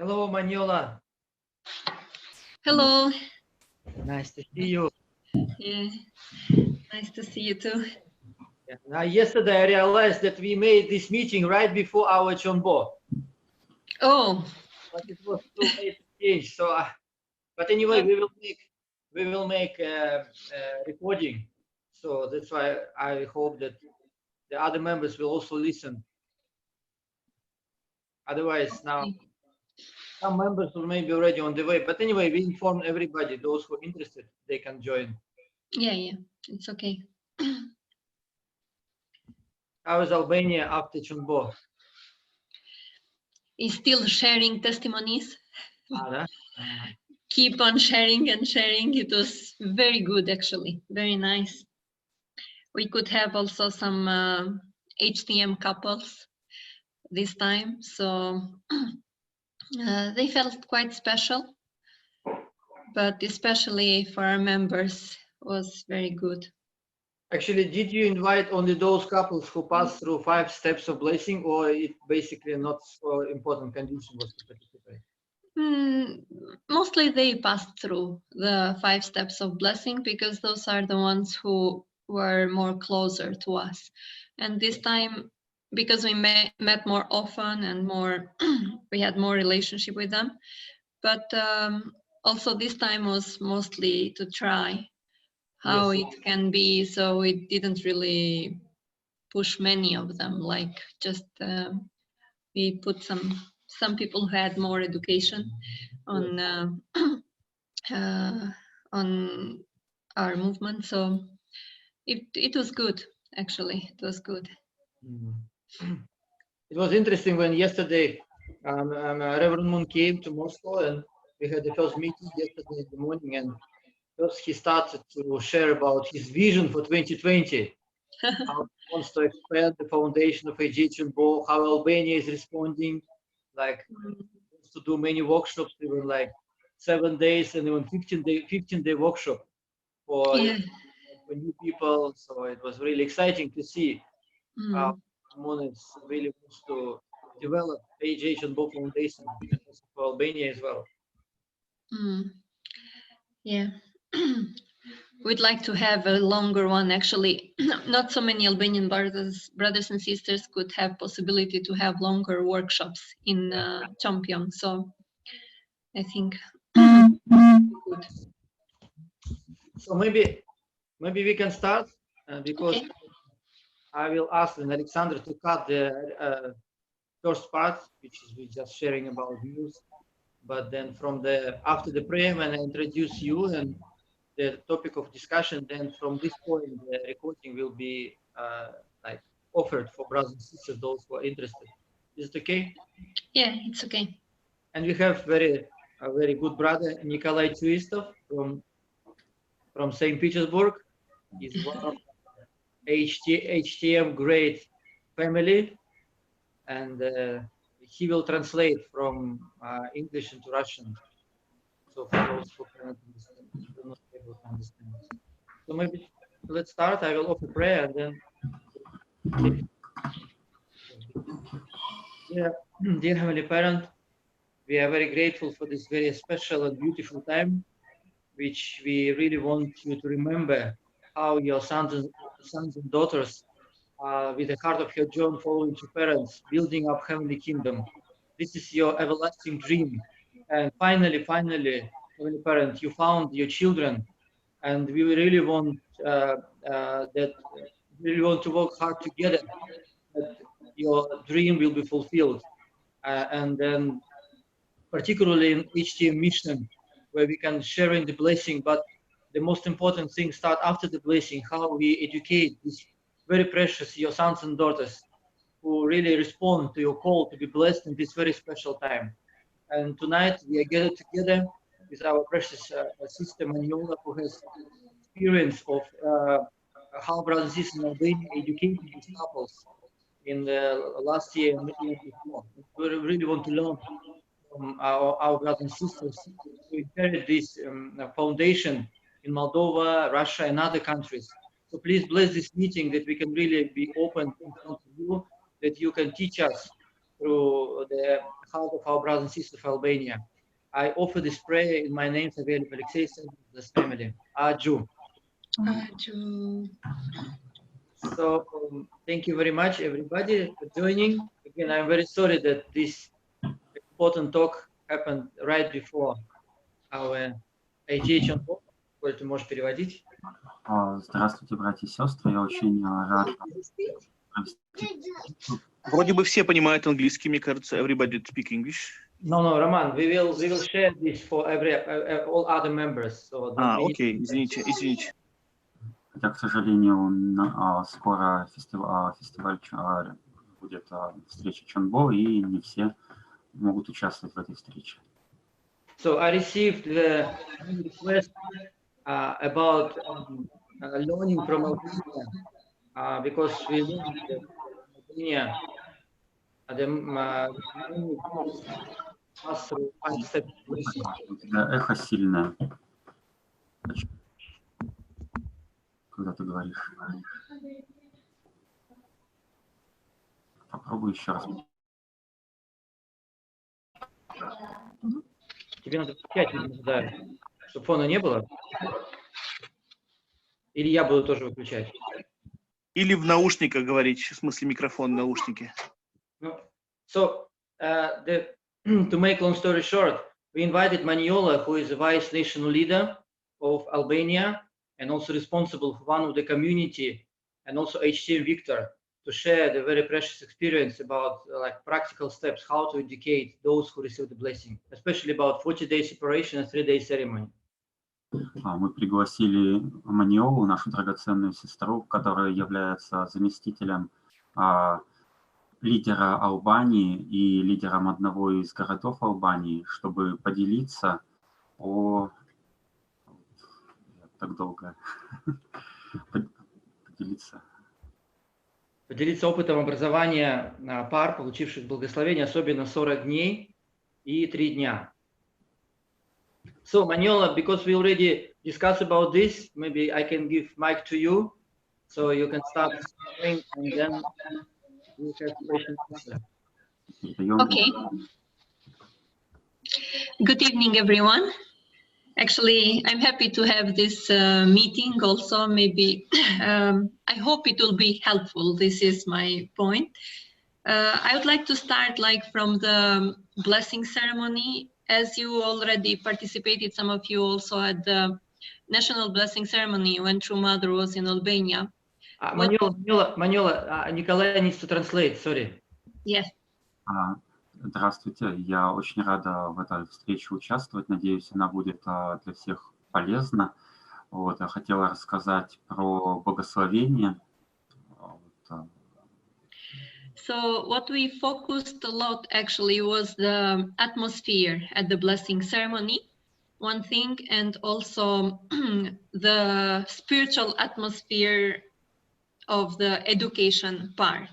Hello, Maniola. Hello. Nice to see you. Yeah, nice to see you too. Yeah. Now, yesterday I realized that we made this meeting right before our Chonbo, Oh, but it was too late to change. So, but anyway, we will make recording. So that's why I hope that the other members will also listen. Otherwise, now okay. some members will maybe already on the way. But anyway, we inform everybody. Those who are interested, they can join. Yeah, it's okay. How is Albania after Chonbo? He's still sharing testimonies. Ah, Keep on sharing and sharing. It was very good, actually. Very nice. We could have also some HTM couples this time. So they felt quite special, but especially for our members was very good. Actually, did you invite only those couples who passed through 5 steps of blessing, or it basically not so important condition was to participate? Mostly they passed through the 5 steps of blessing because those are the ones who were more closer to us. And this time, because we met more often and more, we had more relationship with them. But also this time was mostly to try how Yes. it can be. So we didn't really push many of them, like just we put some people who had more education on on our movement. So it was good, actually. It was good. It was interesting when yesterday Reverend Moon came to Moscow and we had the first meeting yesterday in the morning, and first he started to share about his vision for 2020. How he wants to expand the foundation of HTM, how Albania is responding, like wants to do many workshops, even like 7 days and even 15-day workshop for Yeah. for new people. So it was really exciting to see how Mm. Monis really wants to develop HTM foundation for Albania as well. Mm. Yeah. We'd like to have a longer one, actually. Not so many Albanian brothers and sisters could have possibility to have longer workshops in Champion. So I think good. So maybe we can start because Okay. I will ask Alexander to cut the first part, which is we just sharing about news. But then from the after the prayer, when I introduce you and the topic of discussion, then from this point the recording will be like offered for brothers and sisters, those who are interested. Is it okay? Yeah, it's okay. And we have a very good brother Nikolai Tuistov from St. Petersburg. He's one of HTM great family, and he will translate from English into Russian. So for those who cannot understand, who are not able to understand. So maybe let's start. I will offer prayer and then take it. Dear Heavenly Parent, we are very grateful for this very special and beautiful time, which we really want you to remember how your sons and daughters, with the heart of your John, following your parents, building up heavenly kingdom. This is your everlasting dream. And finally, Heavenly Parent, you found your children, and we really want that. We really want to work hard together that your dream will be fulfilled. And then particularly in HTM mission, where we can share in the blessing, but the most important thing start after the blessing, how we educate these very precious, your sons and daughters, who really respond to your call to be blessed in this very special time. And tonight we are gathered together with our precious sister Maniola, who has experience of how brothers and sisters in Albania educated these couples in the last year and the year before. We really want to learn from our brothers and sisters to inherit this foundation in Moldova, Russia, and other countries. So please bless this meeting that we can really be open in front of you, that you can teach us through the heart of our brothers and sisters of Albania. I offer this prayer in my name, Savel Alexei, this family. Aju. So thank you very much, everybody, for joining. Again, I'm very sorry that this important talk happened right before our HTM. Коль, ты можешь переводить? Здравствуйте, братья и сестры. Я очень рад провести. Вроде бы все понимают английский, мне кажется. Everybody speak English. No, Roman. We will share this for all other members. So окей, извините. Хотя, к сожалению, скоро фестиваль будет встреча Чонбо, и не все могут участвовать в этой встрече. So I received the request about learning from Albania because we learned that Albania Эхо сильное, когда ты говоришь. Попробуй еще раз. Тебе надо включать, да, чтобы фона не было. Или я буду тоже выключать. Или в наушниках говорить, в смысле микрофон в наушнике. So, to make long story short, we invited Maniola, who is the vice national leader of Albania and also responsible for one of the community, and also HTM Victor, to share the very precious experience about like practical steps, how to educate those who receive the blessing, especially about 40-day separation and 3-day ceremony. Мы пригласили Маниолу, нашу драгоценную сестру, которая является заместителем лидера Албании и лидером одного из городов Албании, чтобы поделиться так долго Поделиться опытом образования пар, получивших благословение, особенно 40 дней и 3 дня. So, Maniola, because we already discussed about this, maybe I can give mic to you, so you can start sharing, and then we have questions. Okay. Good evening, everyone. Actually, I'm happy to have this meeting also. Maybe I hope it will be helpful. This is my point. I would like to start from the blessing ceremony. As you already participated, some of you also at the national blessing ceremony when True Mother was in Albania. Maniola, Nikolai needs to translate, sorry. Yes. Здравствуйте, я очень рада в этой встрече участвовать. Надеюсь, она будет для всех полезна. Я хотела рассказать про благословение. So what we focused a lot actually was the atmosphere at the blessing ceremony, one thing, and also the spiritual atmosphere of the education part.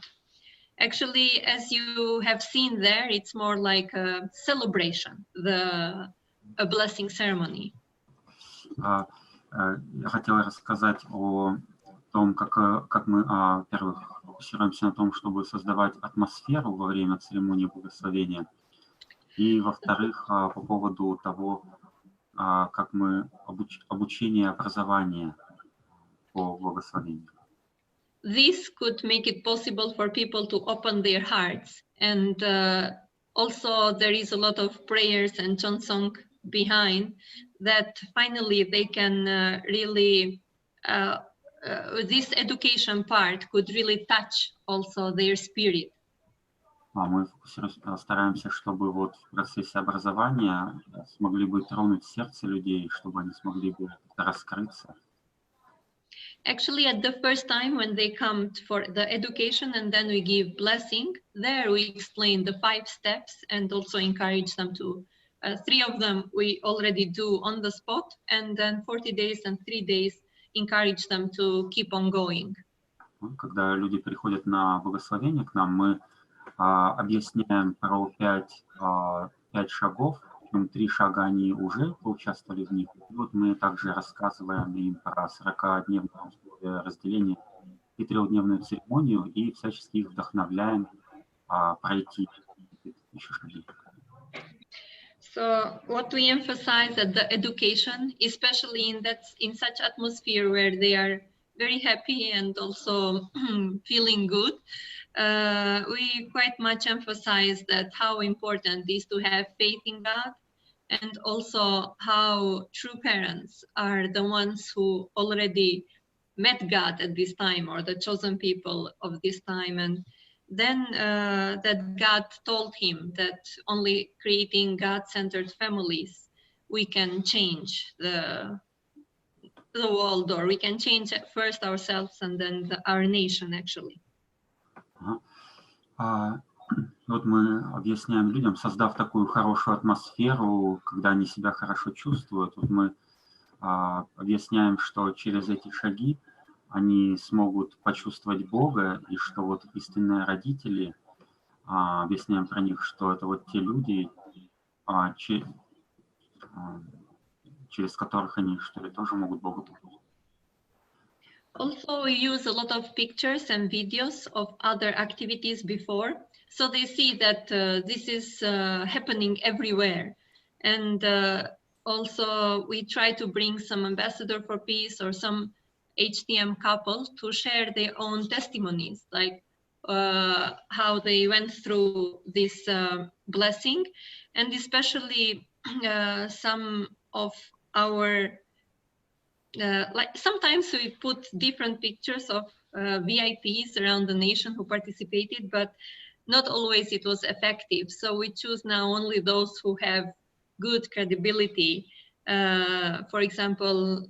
Actually, as you have seen there, it's more like a celebration, a blessing ceremony. Я хотела рассказать о том, как мы, во-первых, фокусируемся на том, чтобы создавать атмосферу во время церемонии благословения, и, во-вторых, по поводу того, как мы обучение, образование по благословению. This could make it possible for people to open their hearts, and also there is a lot of prayers and chansong behind that. Finally, they can really this education part could really touch also their spirit. Мы стараемся, чтобы в процессе образования смогли бы тронуть сердце людей, чтобы они смогли бы раскрыться. Actually, at the first time when they come for the education and then we give blessing, there we explain the 5 steps and also encourage them to, 3 of them we already do on the spot, and then 40 days and 3 days encourage them to keep on going. Когда люди приходят на благословение к нам, мы объясняем про 5 шагов, причем 3 шага они уже поучаствовали в них. И мы также рассказываем им про 40-дневное условие разделения и 3-дневную церемонию, и всячески их вдохновляем пройти еще шаги? So what we emphasize that the education, especially in such atmosphere where they are very happy and also feeling good, we quite much emphasize that how important it is to have faith in God, and also how true parents are the ones who already met God at this time, or the chosen people of this time. And then that God told him that only creating God-centered families, we can change the world, or we can change first ourselves and then our nation, actually. Вот мы объясняем людям, создав такую хорошую атмосферу, когда они себя хорошо чувствуют, вот мы объясняем, что через эти шаги они смогут почувствовать Бога, и что вот истинные родители, объясняем про них, что это вот те люди, через которых они, что ли, тоже могут Бога показать. Also, we use a lot of pictures and videos of other activities before, so they see that this is happening everywhere. And also, we try to bring some ambassador for peace or some HTM couple to share their own testimonies, like how they went through this blessing, and especially some of our like sometimes we put different pictures of VIPs around the nation who participated, but not always it was effective. So we choose now only those who have good credibility. For example,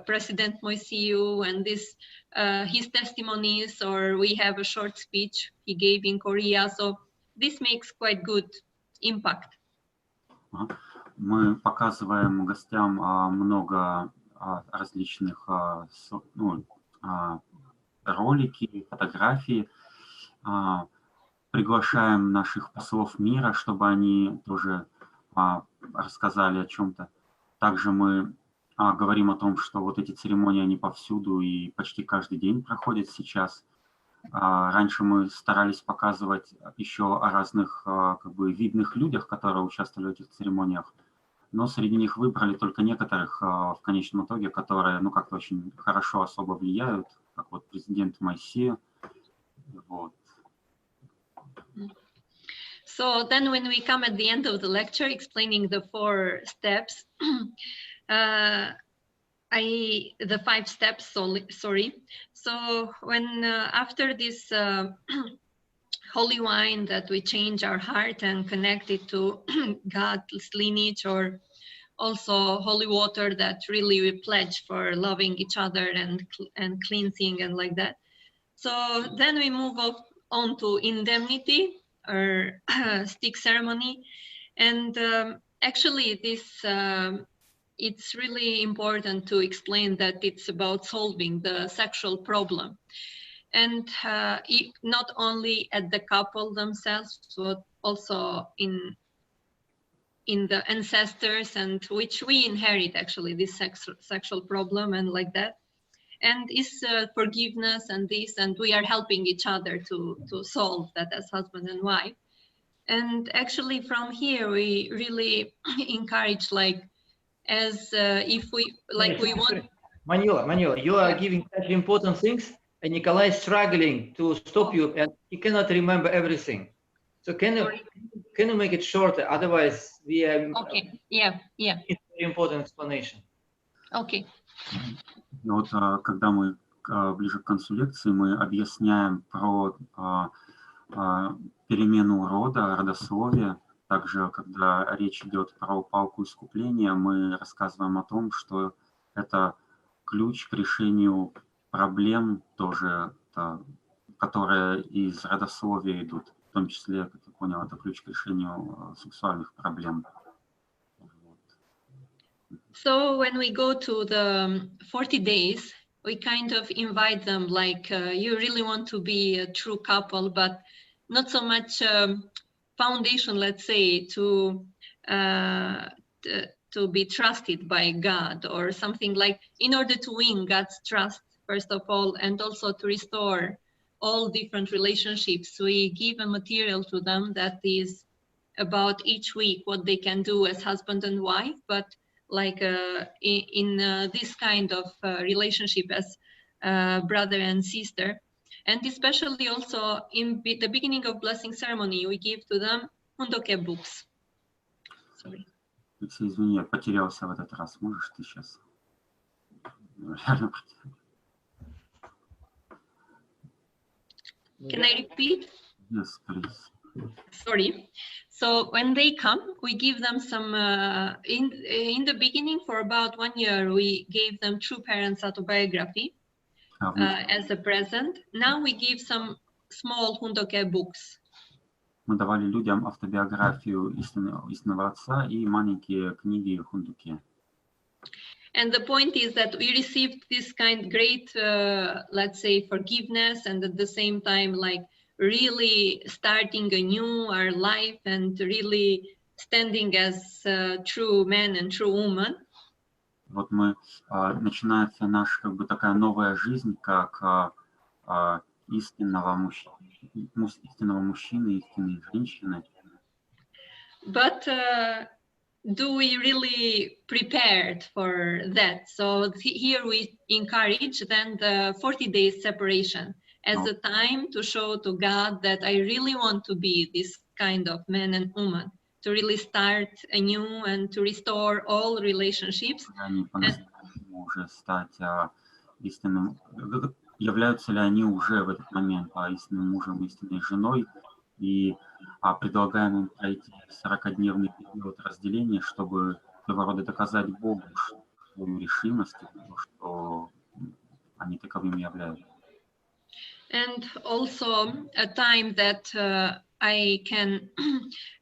President Moisiu and his testimonies, or we have a short speech he gave in Korea. So this makes quite good impact. Мы показываем гостям много различных ролики, фотографии. Приглашаем наших послов мира, чтобы они тоже рассказали о чем-то. Также мы говорим о том, что вот эти церемонии, они повсюду и почти каждый день проходят сейчас. Раньше мы старались показывать еще о разных как бы видных людях, которые участвовали в этих церемониях, но среди них выбрали только некоторых в конечном итоге, которые, ну, как-то очень хорошо особо влияют, как вот президент Моисея. Вот. So then when we come at the end of the lecture explaining the 4 steps, the 5 steps, sorry. So when after this holy wine that we change our heart and connect it to God's lineage, or also holy water that really we pledge for loving each other and cleansing and like that. So then we move on to indemnity, or stick ceremony. And actually this, it's really important to explain that it's about solving the sexual problem. And not only at the couple themselves, but also in the ancestors, and which we inherit actually this sexual problem and like that. And is forgiveness and this, and we are helping each other to solve that as husband and wife. And actually from here we really encourage, like, as if we like we want. Manuela, you are giving such important things, and Nikolai is struggling to stop you, and he cannot remember everything. So can you make it shorter? Otherwise, we are. Okay. Yeah. It's a very important explanation. Okay. Вот когда мы ближе к концу лекции, мы объясняем про перемену рода, родословия. Также, когда речь идет про палку искупления, мы рассказываем о том, что это ключ к решению проблем тоже, которые из родословия идут. В том числе, как я понял, это ключ к решению сексуальных проблем. So when we go to the 40 days, we kind of invite them, like, you really want to be a true couple, but not so much foundation, let's say, to be trusted by God or something, like, in order to win God's trust, first of all, and also to restore all different relationships. We give a material to them that is about each week what they can do as husband and wife, but like in this kind of relationship as brother and sister. And especially also in the beginning of blessing ceremony, we give to them Hundoke books. Sorry. Алексей, извини, я потерялся в этот раз. Можешь ты сейчас? Реально потерялся. Can I repeat? Yes, please. Sorry. So when they come, we give them some, in the beginning for about 1 year, we gave them True Parents autobiography as a present. Now we give some small Hundoke books. Мы давали людям автобиографию истинного отца и маленькие книги Хундуке. And the point is that we received this kind great, let's say, forgiveness, and at the same time, like really starting anew our life and really standing as true man and true woman. Вот мы, начинается наша как бы такая новая жизнь, как истинного мужчины, истинной женщины. But do we really prepared for that? So here we encourage then the 40 days separation as a time to show to God that I really want to be this kind of man and woman, to really start anew and to restore all relationships. Они по-настоящему уже стать истинным, являются ли они уже в этот момент истинным мужем, истинной женой, и предлагаем им пройти 40-дневный период разделения, чтобы своего рода доказать Богу свою решимость, что они таковыми являются. And also a time that I can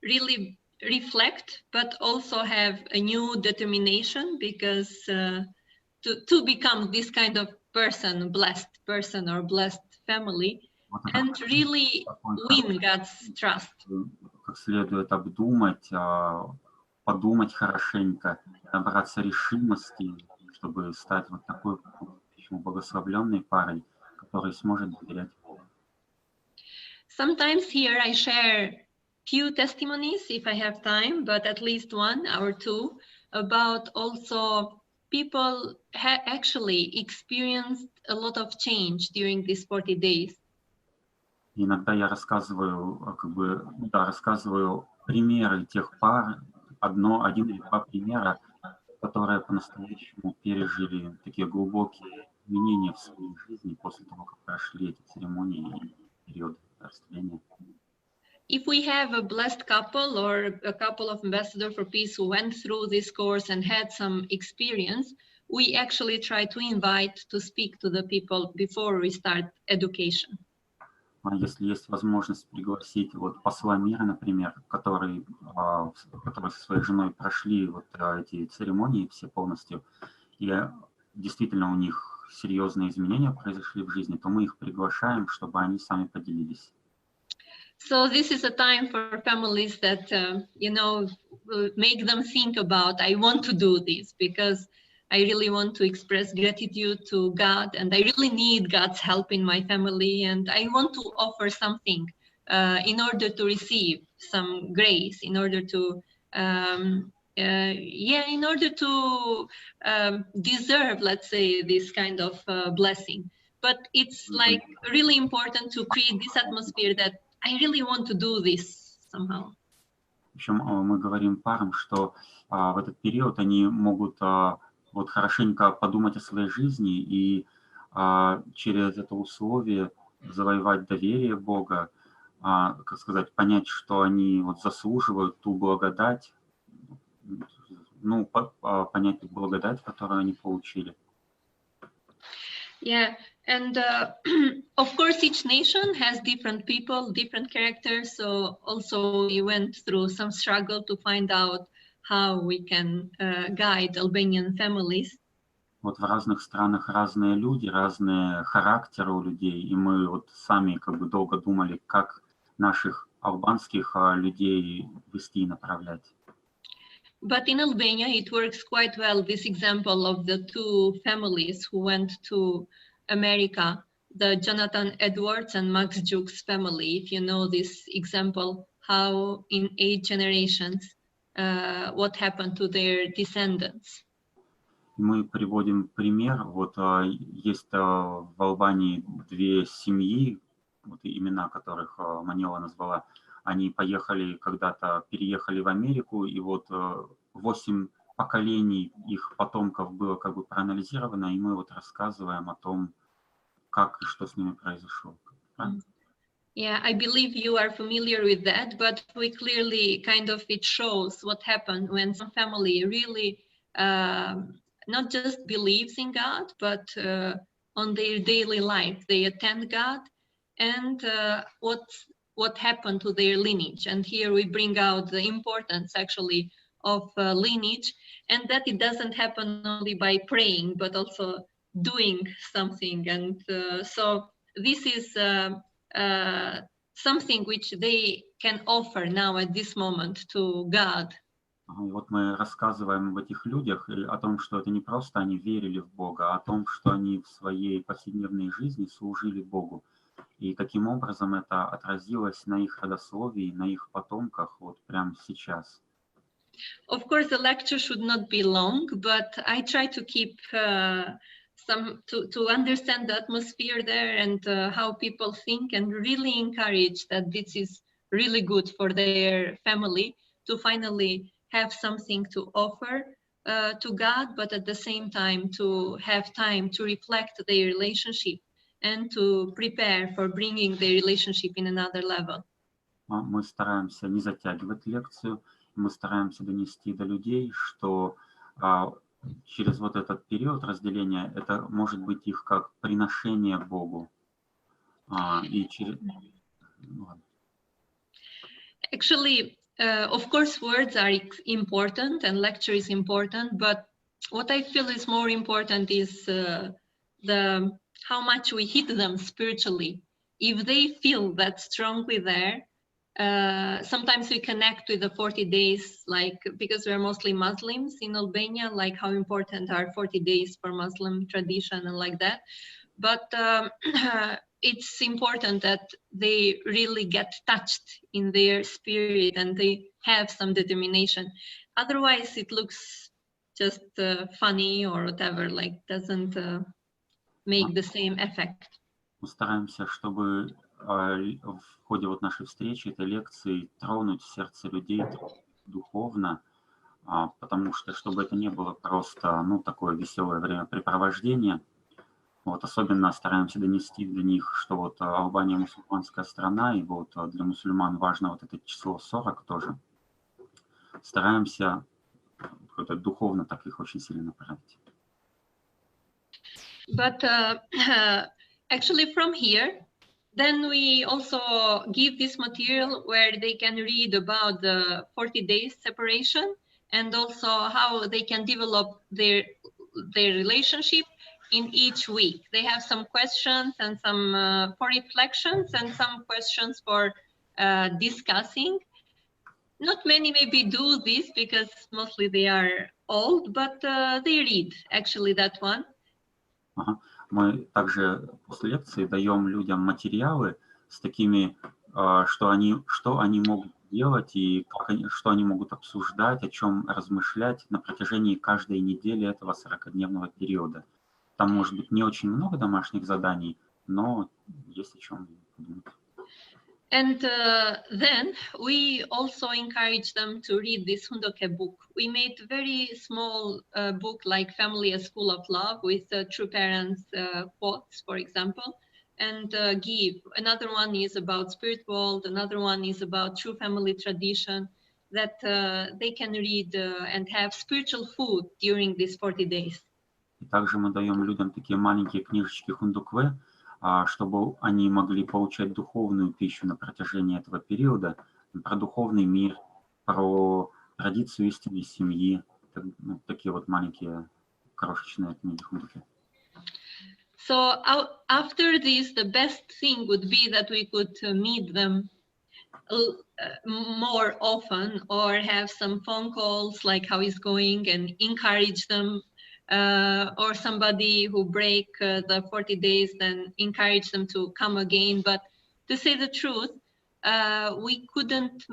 really reflect, but also have a new determination, because to become this kind of person, blessed person or blessed family, and really win God's trust. Как следует обдумать, подумать хорошенько, набраться решимости, чтобы стать вот такой благословленной парой, которая сможет доверять Богу. Sometimes here I share few testimonies if I have time, but at least 1 or 2 about also people actually experienced a lot of change during these 40 days. Иногда я рассказываю, рассказываю примеры тех пар, один или два примера, которые по-настоящему пережили такие глубокие изменения в своей жизни после того, как прошли эти церемонии и период растления. If we have a blessed couple or a couple of ambassadors for peace who went through this course and had some experience, we actually try to invite to speak to the people before we start education. Если есть возможность пригласить вот посла мира, например, которые со своей женой прошли вот эти церемонии все полностью, и действительно у них серьезные изменения произошли в жизни, то мы их приглашаем, чтобы они сами поделились. So this is a time for families that, make them think about, I want to do this because I really want to express gratitude to God, and I really need God's help in my family, and I want to offer something in order to receive some grace, in order to deserve, let's say, this kind of blessing. But it's like really important to create this atmosphere that I really want to do this somehow. В общем, мы говорим парам, что в этот период они могут вот хорошенько подумать о своей жизни и через это условие завоевать доверие Бога, как сказать, понять, что они вот заслуживают ту благодать, понять ту благодать, которую они получили. Yeah, and of course, each nation has different people, different characters. So also we went through some struggle to find out how we can guide Albanian families. Вот в разных странах разные люди, разные характеры у людей, и мы вот сами как бы долго думали, как наших албанских людей вести и направлять. But in Albania, it works quite well, this example of the 2 families who went to America, the Jonathan Edwards and Max Jukes family. If you know this example, how in 8 generations, what happened to their descendants. Мы приводим пример. Вот есть в Албании две семьи, вот имена которых Манила назвала. Они поехали когда-то, переехали в Америку, и вот 8 поколений их потомков было как бы проанализировано, и мы вот рассказываем о том, как и что с ними произошло. Yeah, I believe you are familiar with that, but we clearly kind of, it shows what happened when some family really not just believes in God, but on their daily life, they attend God, and what happened to their lineage. And here we bring out the importance actually of lineage, and that it doesn't happen only by praying, but also doing something. And so this is something which they can offer now at this moment to God. И вот мы рассказываем об этих людях, и о том, что это не просто они верили в Бога, а о том, что они в своей повседневной жизни служили Богу. И таким образом это отразилось на их родословии, на их потомках вот прямо сейчас. Of course, the lecture should not be long, but I try to keep to understand the atmosphere there and how people think, and really encourage that this is really good for their family to finally have something to offer to God, but at the same time to have time to reflect their relationship and to prepare for bringing their relationship in another level. Мы стараемся не затягивать лекцию, мы стараемся донести до людей, что через вот этот период разделения это может быть их как приношение Богу. И через... Actually, of course, words are important and lecture is important, but what I feel is more important is how much we hit them spiritually. If they feel that strongly there, sometimes we connect with the 40 days, like, because we're mostly Muslims in Albania, like how important are 40 days for Muslim tradition and like that. But it's important that they really get touched in their spirit and they have some determination. Otherwise, it looks just funny or whatever, like doesn't make the same effect. Мы стараемся, чтобы в ходе вот нашей встречи, этой лекции, тронуть сердце людей духовно, потому что, чтобы это не было просто, ну, такое веселое времяпрепровождение, вот, особенно стараемся донести до них, что вот Албания мусульманская страна, и вот для мусульман важно вот это число 40 тоже. Стараемся как-то духовно так их очень сильно направить. But actually from here, then we also give this material where they can read about the 40 days separation and also how they can develop their relationship in each week. They have some questions and some for reflections and some questions for discussing. Not many maybe do this because mostly they are old, but they read actually that one. Мы также после лекции даем людям материалы с такими, что они могут делать и что они могут обсуждать, о чем размышлять на протяжении каждой недели этого 40-дневного периода. Там может быть не очень много домашних заданий, но есть о чем подумать. And then we also encourage them to read this Hundoke book. We made a very small book like Family, a School of Love with True Parents quotes, for example, and give. Another one is about Spirit World. Another one is about True Family Tradition that they can read and have spiritual food during these 40 days. И также мы даем людям такие маленькие книжечки Хундукве, чтобы они могли получать духовную пищу на протяжении этого периода, про духовный мир, про традицию истинной семьи, такие вот маленькие крошечные книги Хундукве. So after this, the best thing would be that we could meet them more often or have some phone calls like how it's going and encourage them. Or somebody who break the 40 days, then encourage them to come again. But to say the truth, we couldn't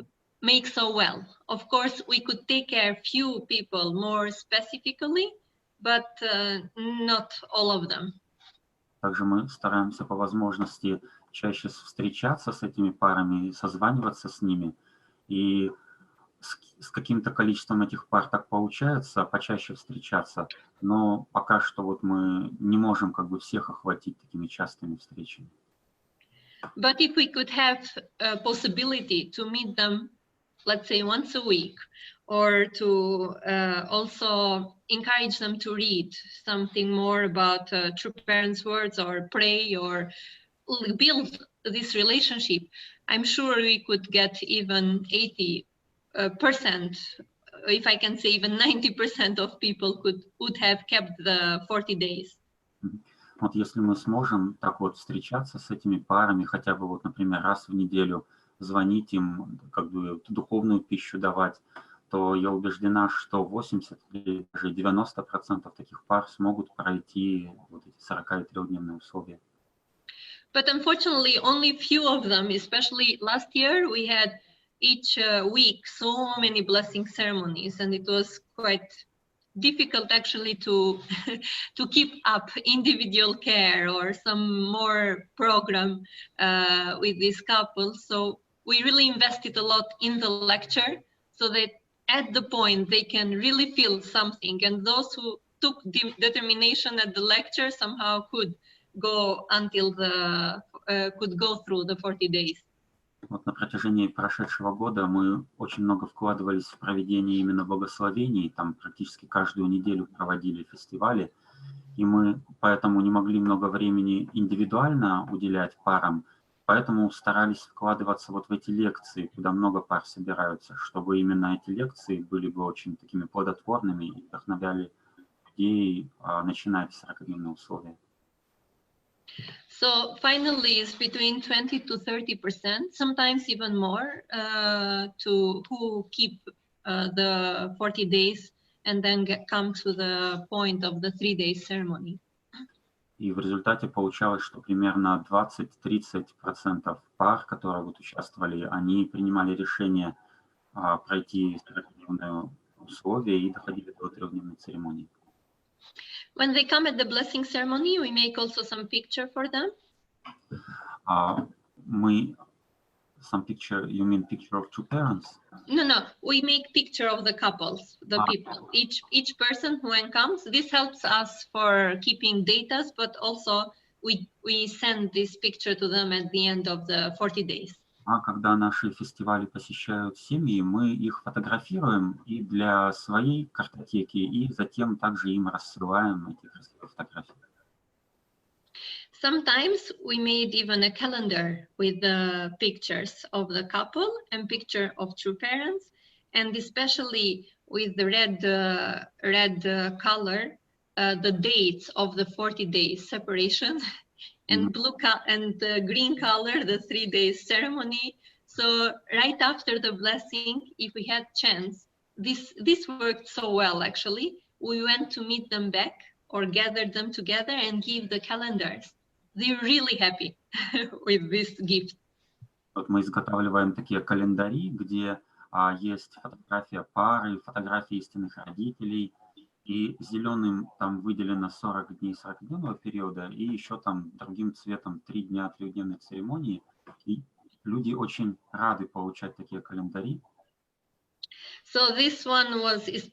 make so well. Of course, we could take care few people more specifically, but not all of them. Также мы стараемся по возможности чаще встречаться с этими парами, созваниваться с ними. И с каким-то количеством этих пар так получается почаще встречаться, но пока что вот мы не можем как бы всех охватить такими частыми встречами. But if we could have a possibility to meet them, let's say once a week, or to also encourage them to read something more about true parents' words or pray or build this relationship, I'm sure we could get even 80%, if I can say even 90% of people would have kept the 40 days. Вот если мы сможем так вот встречаться с этими парами, хотя бы вот, например, раз в неделю, звонить им, как бы духовную пищу давать, то я убеждена, что 80 или даже 90% таких пар смогут пройти вот эти 43-дневные условия. But unfortunately, only few of them, especially last year, we had each week so many blessing ceremonies, and it was quite difficult actually to keep up individual care or some more program with these couples. So we really invested a lot in the lecture so that at the point they can really feel something, and those who took determination at the lecture somehow could go until could go through the 40 days. Вот на протяжении прошедшего года мы очень много вкладывались в проведение именно благословений, там практически каждую неделю проводили фестивали, и мы поэтому не могли много времени индивидуально уделять парам, поэтому старались вкладываться вот в эти лекции, куда много пар собираются, чтобы именно эти лекции были бы очень такими плодотворными и вдохновляли людей начинать 40-дневные условия. So finally, it's between 20 to 30%, sometimes even more, who keep the 40 days and then come to the point of the 3-day ceremony. И в результате получалось, что примерно 20-30% пар, которые вот участвовали, они принимали решение пройти 40-дневные условия и доходили до 3-дневной церемонии. When they come at the blessing ceremony, we make also some picture for them. Some picture, you mean picture of two parents? No, we make picture of the couples, the people. Each person when comes, this helps us for keeping data, but also we send this picture to them at the end of the 40 days. А когда наши фестивали посещают семьи, мы их фотографируем и для своей картотеки, и затем также им рассылаем эти красивые фотографии. Sometimes we made even a calendar with the pictures of the couple and picture of true parents, and especially with the red color, the dates of the 40 days separation. And blue and the green color, the 3-day ceremony. So right after the blessing, if we had chance, this worked so well actually. We went to meet them back or gathered them together and give the calendars. They're really happy with this gift. Вот мы изготавливаем такие календари, где есть фотография пары, фотографии истинных родителей. И зеленым там выделено 40 дней 40-дневного периода, и еще там другим цветом 3 дня 3-дневной церемонии. И люди очень рады получать такие календари. So this one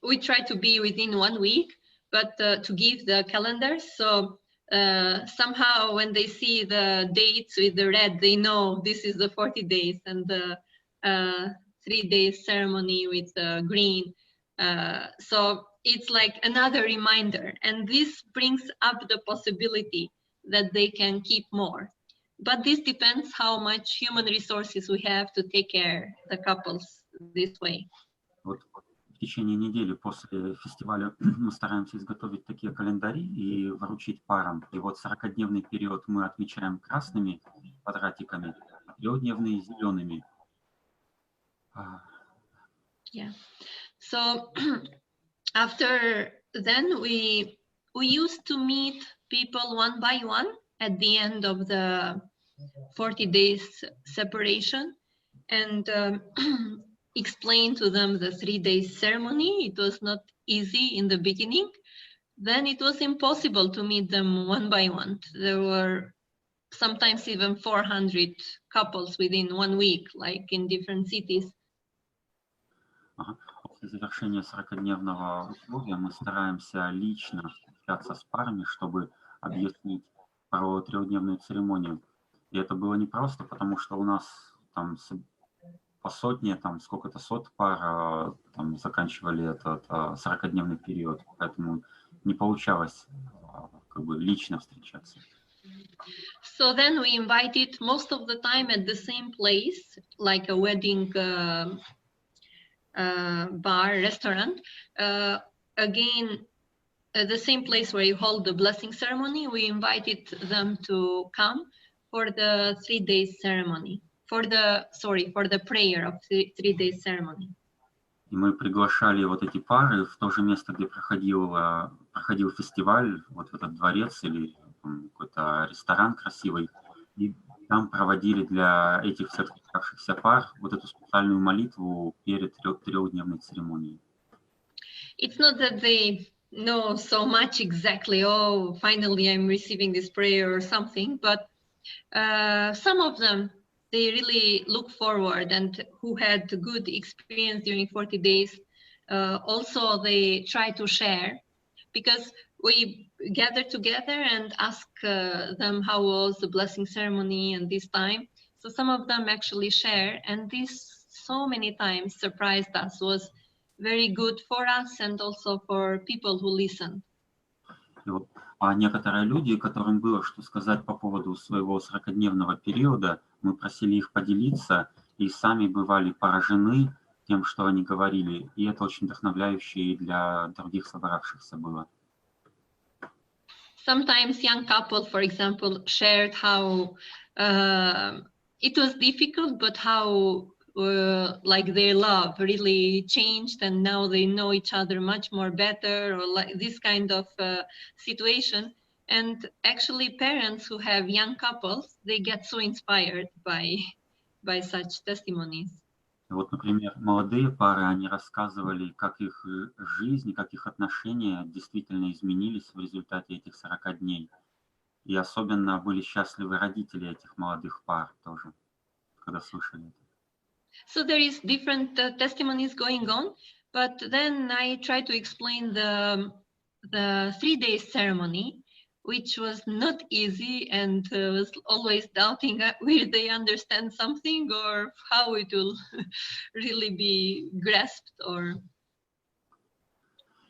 we try to be within 1 week, but to give the calendars. So somehow when they see the dates with the red, they know this is the 40 days, and the 3-day ceremony with the green. So it's like another reminder, and this brings up the possibility that they can keep more. But this depends how much human resources we have to take care of the couples this way. Вот в течение недели после фестиваля мы стараемся изготовить такие календари и вручить парам. И вот 40-дневный период мы отмечаем красными квадратиками, а 3-дневные зелеными. Yeah. So after then we used to meet people one by one at the end of the 40 days separation, and explain to them the 3-day ceremony. It was not easy in the beginning. Then it was impossible to meet them one by one. There were sometimes even 400 couples within 1 week, like in different cities. После завершения 40-дневного условия мы стараемся лично встречаться с парами, чтобы объяснить про 3-дневную церемонию. И это было непросто, потому что у нас там по сотне, там сколько-то сот пар там, заканчивали этот 40-дневный период, поэтому не получалось как бы лично встречаться. So then we invited most of the time at the same place, like a wedding bar, restaurant. Again, at the same place where you hold the blessing ceremony, we invited them to come for the 3-day ceremony, for the prayer of 3-day ceremony. И мы приглашали вот эти пары в то же место, где проходил фестиваль, вот в этот дворец или какой-то ресторан красивый. И там проводили для этих всех встречавшихся пар вот эту специальную молитву перед 3-дневной церемонией. It's not that they know so much exactly, oh, finally I'm receiving this prayer or something, but some of them, they really look forward, and who had good experience during 40 days, also they try to share, because we gather together and ask them how was the blessing ceremony and this time. So some of them actually share, and this so many times surprised us, was very good for us and also for people who listen. А некоторые люди, которым было что сказать по поводу своего 40-дневного периода, мы просили их поделиться, и сами бывали поражены тем, что они говорили, и это очень вдохновляюще и для других собравшихся было. Sometimes young couple, for example, shared how it was difficult, but how like their love really changed, and now they know each other much more better, or like this kind of situation. And actually parents who have young couples, they get so inspired by such testimonies. Вот, например, молодые пары, они рассказывали, как их жизнь, как их отношения действительно изменились в результате этих 40 дней. И особенно были счастливы родители этих молодых пар тоже, когда слышали это. So there is different testimonies going on, but then I try to explain the 3-day ceremony, which was not easy, and was always doubting will they understand something or how it will really be grasped. Or...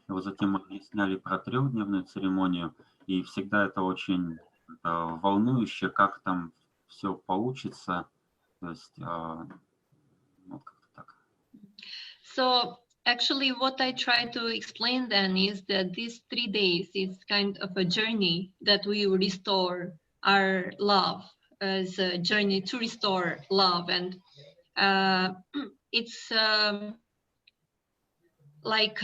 И вот затем мы объясняли про 3-дневную церемонию, и всегда это очень волнующе, как там все получится. То есть, вот как-то так. So actually what I try to explain then is that these 3 days is kind of a journey that we restore our love, as a journey to restore love. And it's like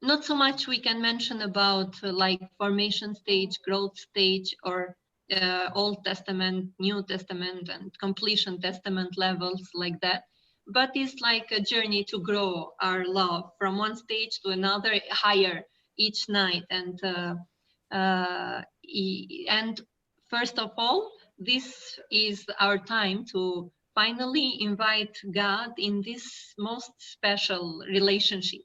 not so much we can mention about like formation stage, growth stage, or Old Testament, New Testament, and completion testament levels like that. But it's like a journey to grow our love from one stage to another, higher each night. And first of all, this is our time to finally invite God in this most special relationship,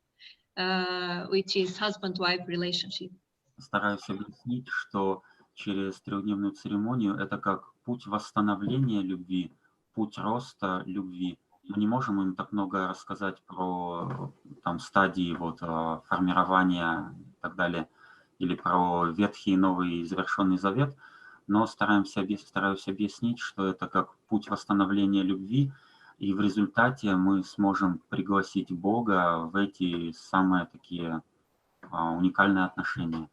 which is husband-wife relationship. Стараюсь объяснить, что через 3-дневную церемонию это как путь восстановления любви, путь роста любви. Мы не можем им так много рассказать про там, стадии вот, формирования и так далее, или про Ветхий и Новый завершенный Завет, но стараюсь объяснить, что это как путь восстановления любви, и в результате мы сможем пригласить Бога в эти самые такие уникальные отношения.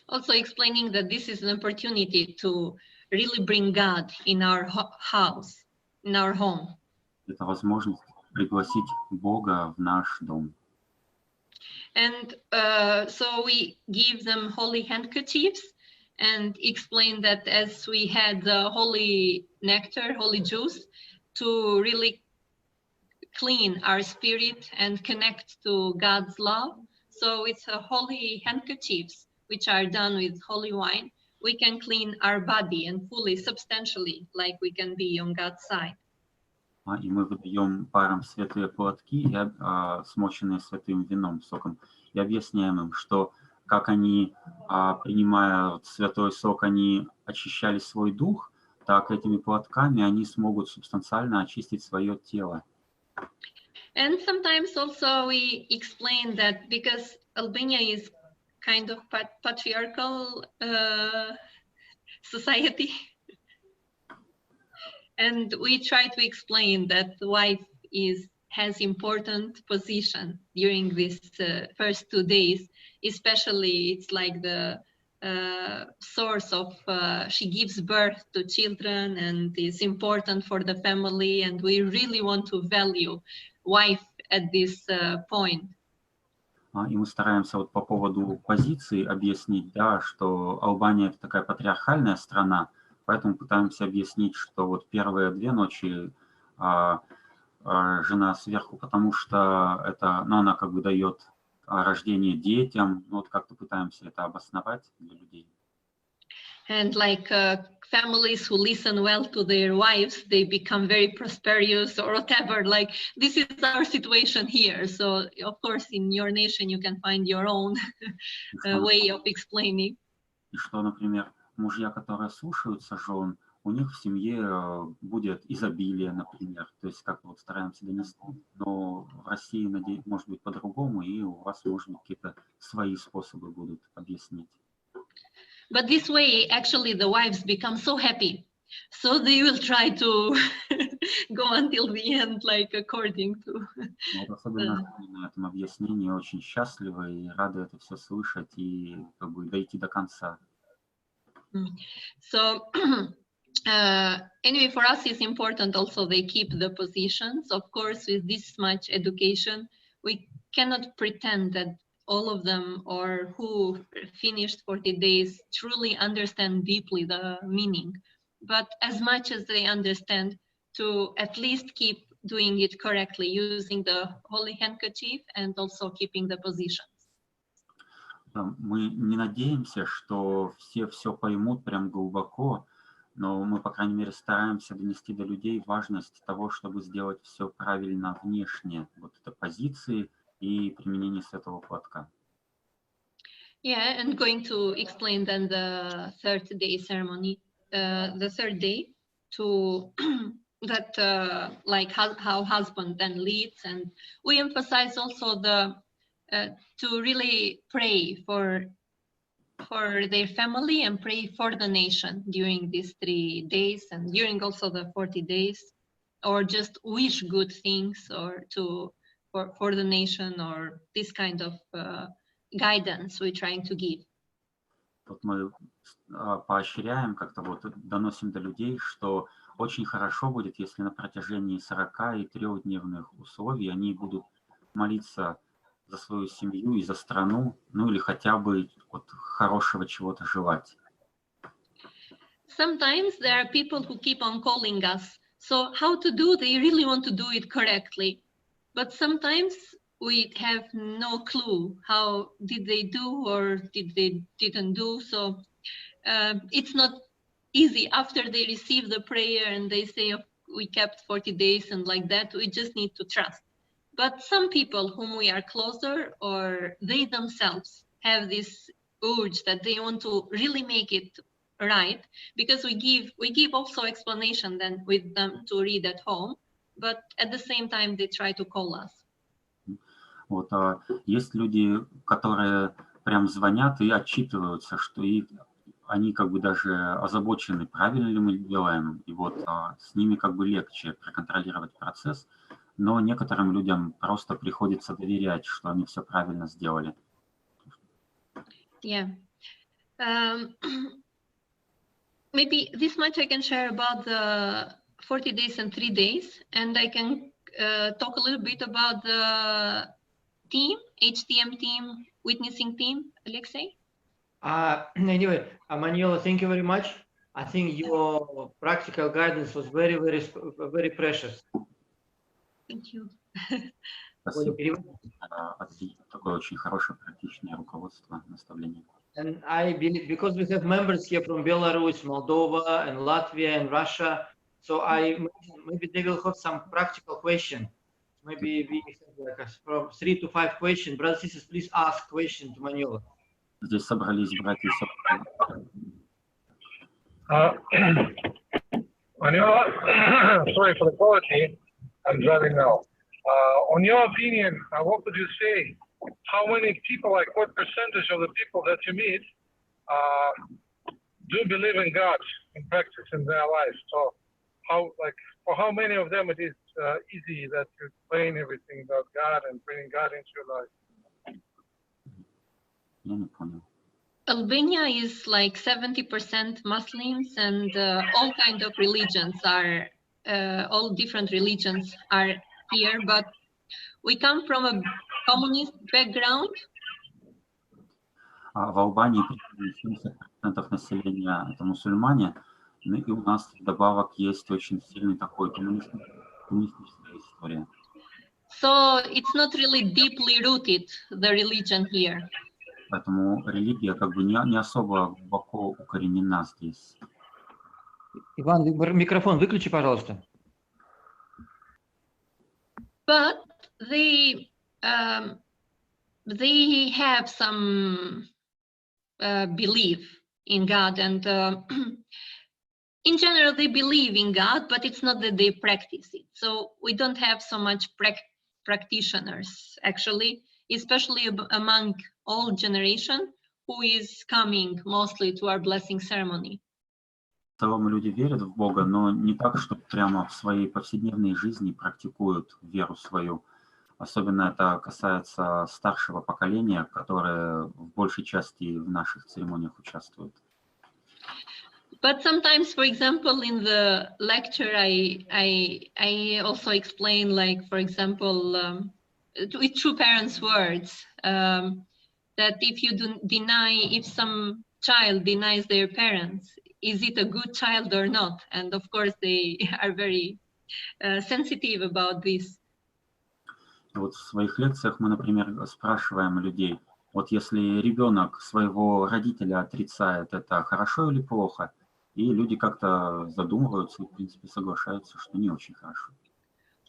Also explaining that this is an opportunity to really bring God in our house, in our home. Это возможность пригласить Бога в наш дом. And so we give them holy handkerchiefs and explain that as we had the holy nectar, holy juice, to really clean our spirit and connect to God's love. So it's a holy handkerchiefs, which are done with holy wine. We can clean our body and fully, substantially, like we can be on God's side. И мы выдаем парам святые платки, смоченные святым вином, соком, и объясняем им, что как они, принимая святой сок, они очищали свой дух, так этими платками они смогут субстанциально очистить свое тело. And sometimes also we explain that because Albania is kind of patriarchal society, and we try to explain that the wife has important position during these first 2 days, especially it's like the source of, she gives birth to children and is important for the family, and we really want to value wife at this point. И мы стараемся вот по поводу позиции объяснить, да, что Албания — это такая патриархальная страна, поэтому пытаемся объяснить, что вот первые 2 ночи жена сверху, потому что это, ну, она как бы дает рождение детям, ну, вот как-то пытаемся это обосновать для людей. And like families who listen well to their wives, they become very prosperous or whatever. Like, this is our situation here. So, of course, in your nation, you can find your own way of explaining. И что, например, мужья, которые слушаются жен, у них в семье будет изобилие, например. То есть как вот стараемся донести. Но в России, надеюсь, может быть по-другому, и у вас, может быть, какие-то свои способы будут объяснить. But this way, actually, the wives become so happy. So they will try to go until the end, like according to... Вот особенно на этом объяснении очень счастливы и рады это все слышать и как бы дойти до конца. So anyway, for us, it's important also they keep the positions. Of course, with this much education, we cannot pretend that all of them or who finished 40 days truly understand deeply the meaning. But as much as they understand, to at least keep doing it correctly, using the holy handkerchief and also keeping the positions. Мы не надеемся, что все поймут прям глубоко, но мы, по крайней мере, стараемся донести до людей важность того, чтобы сделать все правильно внешне, вот это позиции и применение святого платка. Yeah, and going to explain then the third day ceremony, the third day to that like how husband then leads, and we emphasize also the to really pray for their family and pray for the nation during these 3 days and during also the 40 days, or just wish good things or for the nation, or this kind of guidance we're trying to give. Вот мы поощряем, как-то вот доносим до людей, что очень хорошо будет, если на протяжении 43-дневных условий они будут молиться за свою семью и за страну, ну или хотя бы вот хорошего чего-то желать. Sometimes there are people who keep on calling us. So how to do? They really want to do it correctly. But sometimes we have no clue how did they do or didn't do. So it's not easy after they receive the prayer and they say, oh, we kept 40 days and like that. We just need to trust. But some people whom we are closer, or they themselves have this urge that they want to really make it right, because we give also explanation then with them to read at home, but at the same time they try to call us. Вот, есть люди, которые прям звонят и отчитываются, что они как бы даже озабочены, правильно ли мы делаем, и вот с ними как бы легче проконтролировать процесс, но некоторым людям просто приходится доверять, что они все правильно сделали. Yeah. Maybe this much I can share about the 40 days and 3 days, and I can talk a little bit about the team, HTM team, witnessing team. Alexei? Anyway, Manuela, thank you very much. I think your practical guidance was very precious. Thank you. Спасибо. Такое очень хорошее практичное руководство, наставление. And I believe, because we have members here from Belarus, Moldova, and Latvia, and Russia, so maybe they will have some practical question. Maybe we have like from 3 to 5 questions. Brothers and sisters, please ask question to Maniola. Здесь собрались братья и сестры. Maniola, sorry for the quality. I'm driving now. On your opinion, what would you say? How many people, like what percentage of the people that you meet do believe in God in practice in their life? So for how many of them it is easy that you explain everything about God and bring God into your life? Я не понял. Albania is like 70% Muslims, and all kind of religions are, all different religions are here, but we come from a communist background. В Албании 70% населения это мусульмане, ну и у нас вдобавок есть очень сильный такой коммунистическая история. So it's not really deeply rooted, the religion here. Поэтому религия как бы не особо глубоко укоренена здесь. Иван, микрофон выключи, пожалуйста. But they have some belief in God, and in general they believe in God, but it's not that they practice it. So we don't have so much practitioners actually, especially among old generation who is coming mostly to our blessing ceremony. В целом люди верят в Бога, но не так, что прямо в своей повседневной жизни практикуют веру свою. Особенно это касается старшего поколения, которое в большей части в наших церемониях участвует. But sometimes, for example, in the lecture, I also explain, like, for example, with true parents' words, that if you if some child denies their parents, is it a good child or not? And of course, they are very sensitive about this. Вот в своих лекциях мы, например, спрашиваем людей, вот если ребенок своего родителя отрицает, это хорошо или плохо? И люди как-то задумываются и, в принципе, соглашаются, что не очень хорошо.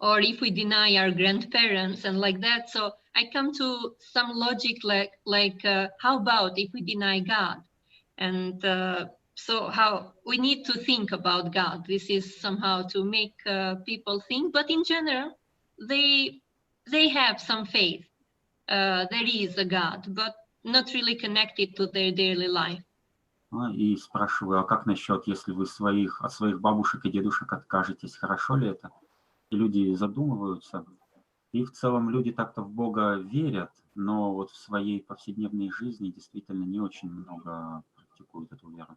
Or if we deny our grandparents and like that. So I come to some logic like how about if we deny God? And so how we need to think about God. This is somehow to make people think, but in general, they have some faith. There is a God, but not really connected to their daily life. И спрашиваю, а как насчет, если вы от своих бабушек и дедушек откажетесь, хорошо ли это? И люди задумываются. И в целом люди так-то в Бога верят, но вот в своей повседневной жизни действительно не очень много практикуют эту веру.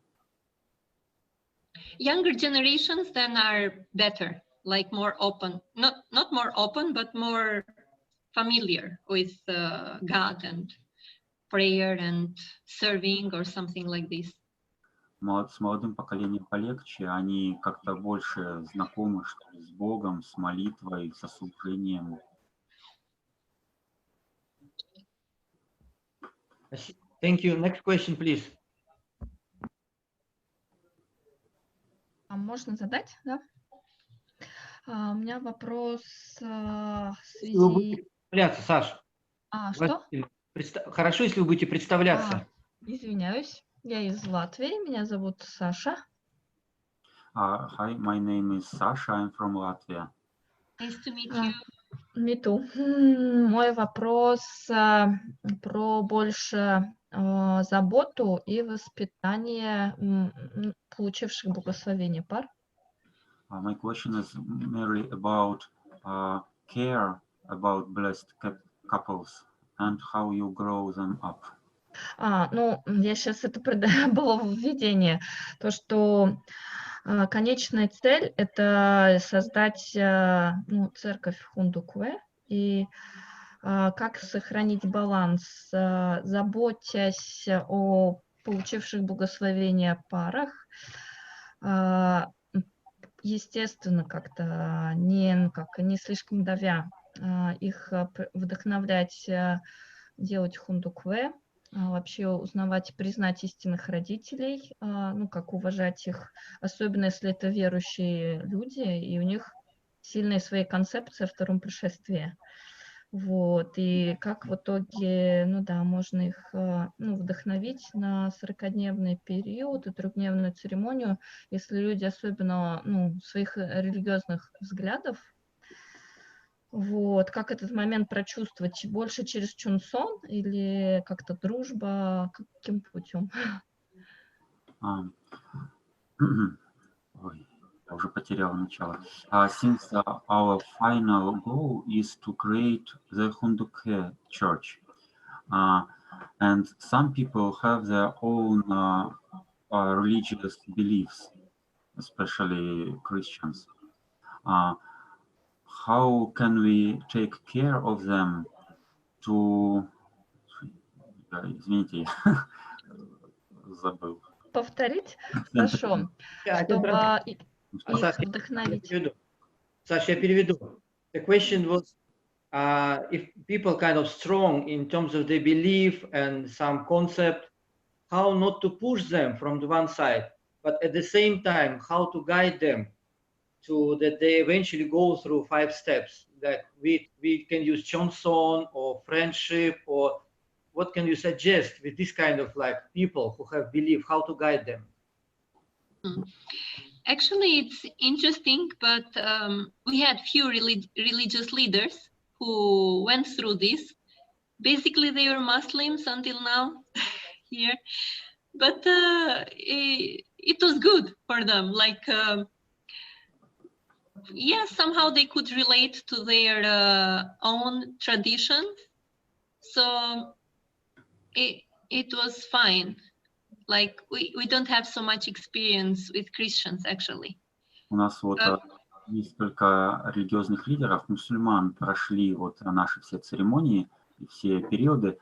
Younger generations then are better, like more open, not more open, but more familiar with God and prayer and serving or something like this. С молодым поколением полегче, они как-то больше знакомы, что ли, с Богом, с молитвой, со служением. Thank you. Next question, please. А можно задать, да? У меня вопрос в связи... Представляться, Саш. Что? Хорошо, если вы будете представляться. Извиняюсь. Я из Латвии, меня зовут Саша. Hi, my name is Sasha, I'm from Latvia. Nice to meet you. Me too. Мой вопрос про больше заботу и воспитание получивших благословение пар. My question is merely about care about blessed couples and how you grow them up. Ну, я сейчас это было введение, то, что конечная цель – это создать церковь Хундукве, и как сохранить баланс, заботясь о получивших благословения парах, естественно, как-то не слишком давя, их вдохновлять делать хундукве, вообще узнавать, признать истинных родителей, ну, как уважать их, особенно если это верующие люди, и у них сильные свои концепции о втором пришествии. Вот, и как в итоге, ну да, можно их вдохновить на 40-дневный период и трехдневную церемонию, если люди особенно своих религиозных взглядов. Вот, как этот момент прочувствовать? Больше через чунсон или как-то дружба? Каким путем? Ой, я уже потерял начало. Since our final goal is to create the Hunduke church, and some people have their own religious beliefs, especially Christians. How can we take care of them to... Извините, забыл. Повторить? Хорошо. Чтобы их вдохновить. Саша, я переведу. The question was, if people kind of strong in terms of their belief and some concept, how not to push them from the one side, but at the same time, how to guide them to that they eventually go through 5 steps. That we can use Johnson or friendship, or what can you suggest with this kind of like people who have belief, how to guide them? Actually, it's interesting, but we had few religious leaders who went through this. Basically, they were Muslims until now here, but it was good for them. Like, yeah, somehow they could relate to their own traditions. So it was fine. Like, we don't have so much experience with Christians, actually. У нас вот несколько религиозных лидеров, мусульман, прошли вот наши все церемонии, все периоды,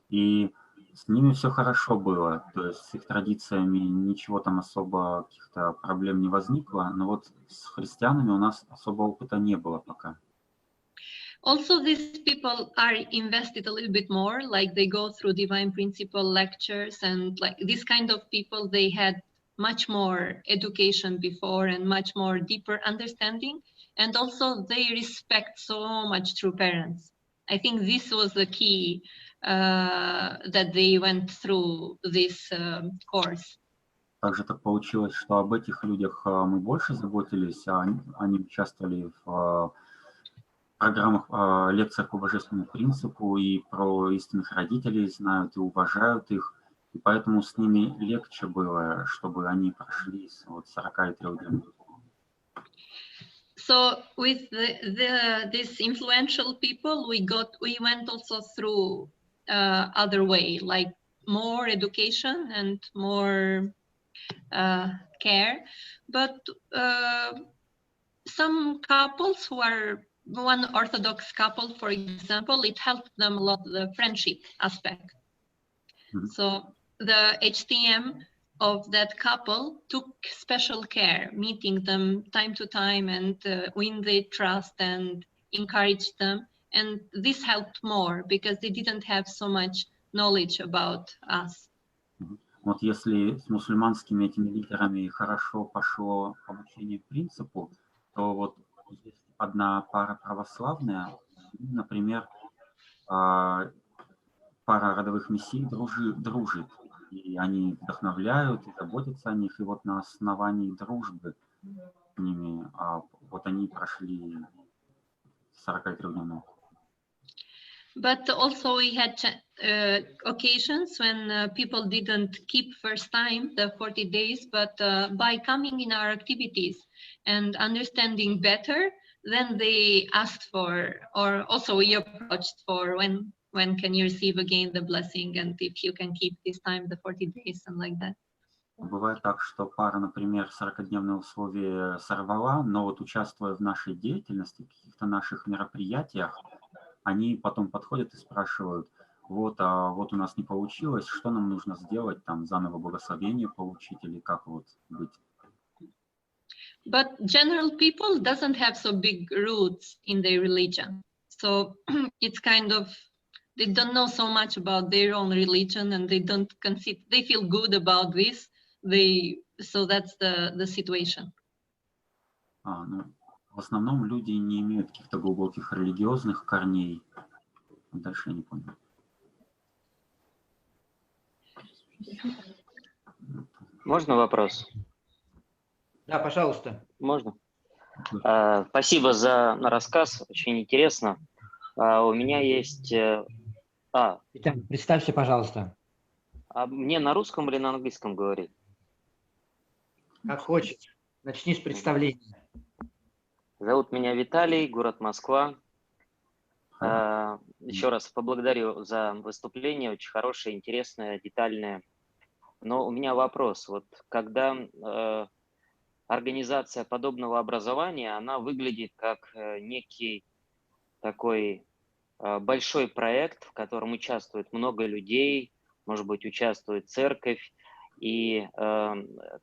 и с ними все хорошо было, то есть с их традициями ничего там особо, каких-то проблем не возникло, но вот с христианами у нас особо опыта не было пока. Also, these people are invested a little bit more, like they go through divine principle lectures, and like this kind of people, they had much more education before and much more deeper understanding, and also they respect so much true parents. I think this was the key that they went through this course. Также так получилось, что об этих людях мы больше заботились, они участвовали в программах, лекциях по божественному принципу и про истинных родителей знают и уважают их, и поэтому с ними легче было, чтобы они прошли вот 43 дней. So with these influential people, we went also through other way, like more education and more care. But some couples who are one Orthodox couple, for example, it helped them a lot, the friendship aspect. Mm-hmm. So the HTM of that couple took special care, meeting them time to time and win their trust and encourage them. And this helped more because they didn't have so much knowledge about us. Вот если с мусульманскими этими лидерами хорошо пошло обучение принципу, то вот есть одна пара православная, например, пара родовых мессий дружит, и они вдохновляют и заботятся о них, и вот на основании дружбы с ними, вот они прошли 43-дневную. But also we had occasions when people didn't keep first time the 40 days, but by coming in our activities and understanding better, then they asked for, or also we approached for when can you receive again the blessing and if you can keep this time the 40 days and like that. Бывает так, что пара, например, 40-дневное условие сорвала, но вот участвуя в нашей деятельности, в каких-то наших мероприятиях, они потом подходят и спрашивают, вот у нас не получилось, что нам нужно сделать, там заново благословение получить или как вот быть? but general people doesn't have so big roots in their religion. So it's kind of, they don't know so much about their own religion, and they don't consider, they feel good about this. So that's the situation. Ну, в основном люди не имеют каких-то глубоких религиозных корней. Дальше я не понял. Можно вопрос? Да, пожалуйста. Можно? Спасибо за рассказ, очень интересно. У меня есть... Виталий, представься, пожалуйста. Мне на русском или на английском говорить? Как хочешь. Начни с представления. Зовут меня Виталий, город Москва. Еще раз поблагодарю за выступление, очень хорошее, интересное, детальное. Но у меня вопрос. Вот когда организация подобного образования, она выглядит как некий такой большой проект, в котором участвует много людей, может быть, участвует церковь, и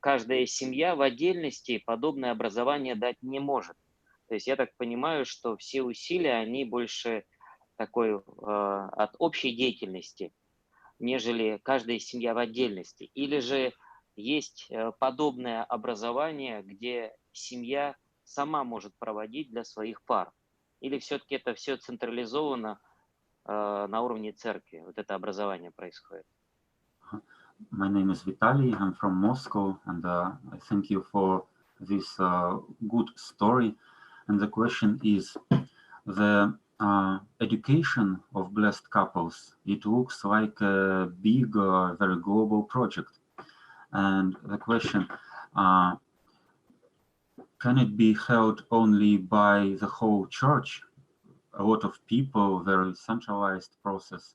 каждая семья в отдельности подобное образование дать не может. То есть я так понимаю, что все усилия, они больше такой от общей деятельности, нежели каждая семья в отдельности. Или же есть подобное образование, где семья сама может проводить для своих пар. Или все-таки это все централизовано на уровне церкви, вот это образование происходит? My name is Vitaly, I'm from Moscow, and I thank you for this good story. And the question is, the education of blessed couples, it looks like a big, very global project. And the question, can it be held only by the whole church, a lot of people, very centralized process,